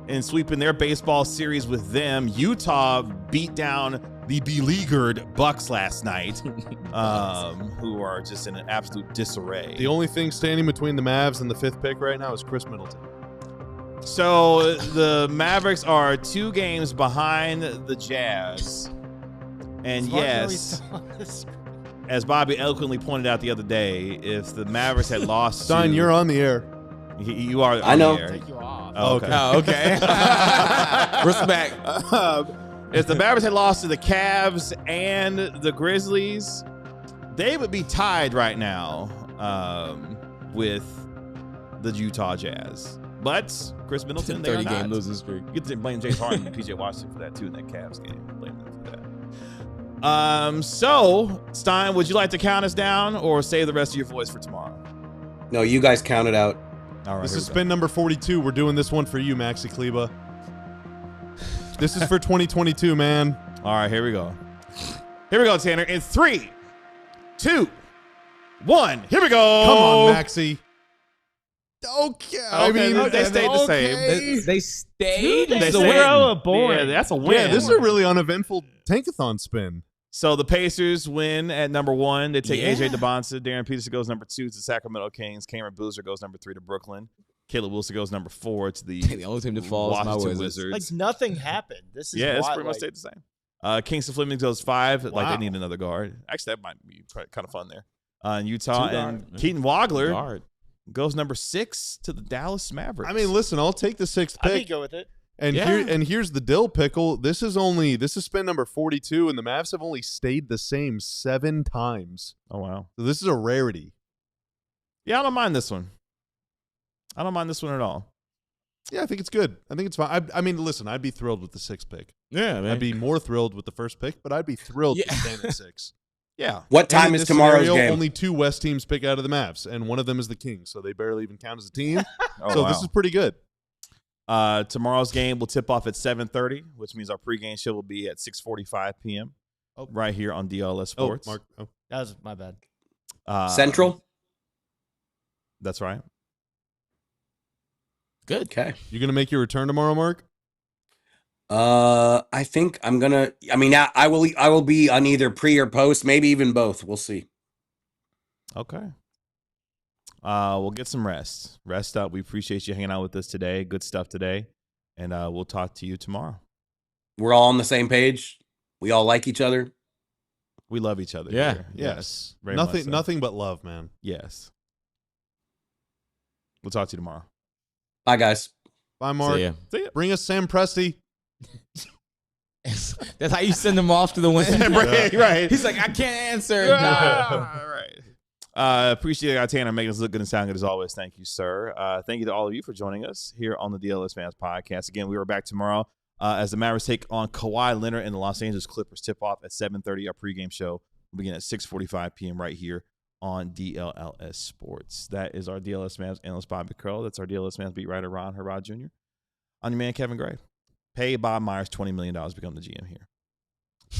in sweeping their baseball series with them. Utah beat down the beleaguered Bucks last night, who are just in an absolute disarray. The only thing standing between the Mavs and the 5th pick right now is Chris Middleton. So the Mavericks are 2 games behind the Jazz. And yes, as Bobby eloquently pointed out the other day, if the Mavericks had lost Stein, you're on the air. You are on I know. the air. Take you off. Oh, okay. Oh, okay. Respect. If the Mavericks had lost to the Cavs and the Grizzlies, they would be tied right now with the Utah Jazz. But Chris Middleton, they're 30-game not. losing streak. You get to blame James Harden and PJ Washington for that too in that Cavs game. Blame them for that. So Stein, would you like to count us down or save the rest of your voice for tomorrow? No, you guys count it out. All right. This is spin number 42. We're doing this one for you, Maxi Kleba. This is for 2022, man. All right, here we go. Here we go, Tanner. In 3, 2, 1. Here we go. Come on, Maxi. Okay. I mean, they stayed the same. They stayed. They That's a stayed. win. a boring. Yeah, that's a win. Yeah, this is a really uneventful Tankathon spin. So the Pacers win at number 1. They take Yeah. AJ Dybantsa. Darren Peterson goes number 2 to Sacramento Kings. Cameron Boozer goes number 3 to Brooklyn. Caleb Wilson goes number 4 to the The only team that falls is my Washington Wizards. Like nothing happened. This is Yeah, it's why, pretty much like, stayed the same. Kingston Fleming goes 5. Like Wow. they need another guard. Actually, that might be kind of fun there. In Utah, 2 and guard. Keaton Wagler Guard. goes number 6 to the Dallas Mavericks. I mean, listen, I'll take the 6th I pick. could go with it. And Yeah. here's the dill pickle. This is spin number 42, and the Mavs have only stayed the same 7 times. Oh wow. So this is a rarity. Yeah, I don't mind this one. I don't mind this one at all. Yeah, I think it's good. I think it's fine. I mean, listen, I'd be thrilled with the 6th pick. Yeah, man. I'd be more thrilled with the 1st pick, but I'd be thrilled to Yeah. stand at 6. Yeah. What And time in is this tomorrow's scenario, game? Only 2 West teams pick out of the Mavs, and one of them is the Kings, so they barely even count as a team. Oh, So wow. this is pretty good. Tomorrow's game will tip off at 7:30, which means our pregame show will be at 6:45 p.m. Oh. right here on DLLS Sports. Mark. Oh. That was my bad. Central? That's right. Good. Okay. You going to make your return tomorrow, Mark? I think I'm gonna. I mean, I will be on either pre or post, maybe even both. We'll see. Okay. We'll get some rest. Rest up. We appreciate you hanging out with us today. Good stuff today. And we'll talk to you tomorrow. We're all on the same page. We all like each other. We love each other. Yeah. here. Yes. very much Nothing so. nothing but love, man. Yes. We'll talk to you tomorrow. Bye, guys. Bye, Mark. See ya. See ya. Bring us Sam Presti. That's how you send them off to the wind. Right. He's like, I can't answer. All right. Appreciate our Tanner making us look good and sound good as always. Thank you, sir. Thank you to all of you for joining us here on the DLLS Mavs podcast. Again, we are back tomorrow as the Mavericks take on Kawhi Leonard and the Los Angeles Clippers. Tip off at 7:30. Our pregame show will begin at 6:45 p.m. right here on DLLS Sports. That is our DLS Mavs analyst Bobby Curl. That's our DLS Mavs beat writer Ron Herrod Jr. I'm your man Kevin Gray. Pay Bob Myers $20 million to become the GM here.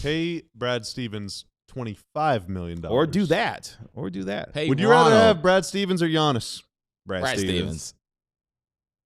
Pay Brad Stevens $25 million. Or do that. Hey, Would you Ronald. rather have Brad Stevens or Giannis? Brad Brad Stevens. Stevens.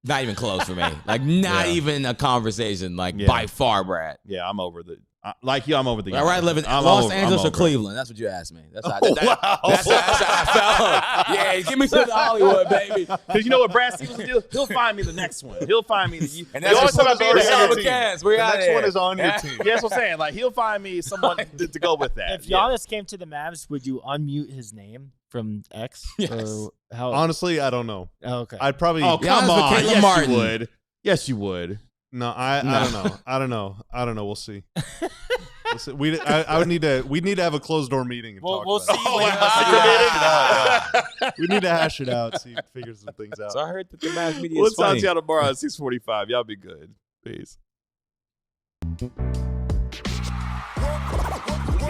Not even close for me. Like, not Yeah. even a conversation. Like, Yeah. by far, Brad. Yeah, I'm over the like you. I'm over the. I'd rather live in I'm Los over- Angeles I'm or over it. Cleveland. That's what you asked me. That's how, Wow. that's how I felt. Yeah, give me to Hollywood, baby. Because you know what Brad Stevens will do? He'll find me the next one. He'll find me. And you that's always what talk about being the ahead of the team. Pelicans. We're The out next here. one is on your Yeah. team. Yeah, that's what I'm saying. Like he'll find me someone to go with that. If Giannis came to the Mavs, would you unmute his name from X? Yes. Or how? Honestly, I don't know. Oh, okay. I'd probably. Oh, Yeah, come with on. Caitlin Yes, Martin. you would. Yes, you would. No, I No. don't know. I don't know. We'll see. We'll see. We'd need to have a closed door meeting and We'll- talk we'll about see it. when- We need to hash it out. See, figure some things out. So I heard that the mass media We'll is talk funny. to y'all tomorrow at 6:45. Y'all be good. Peace. We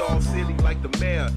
all silly like the mayor.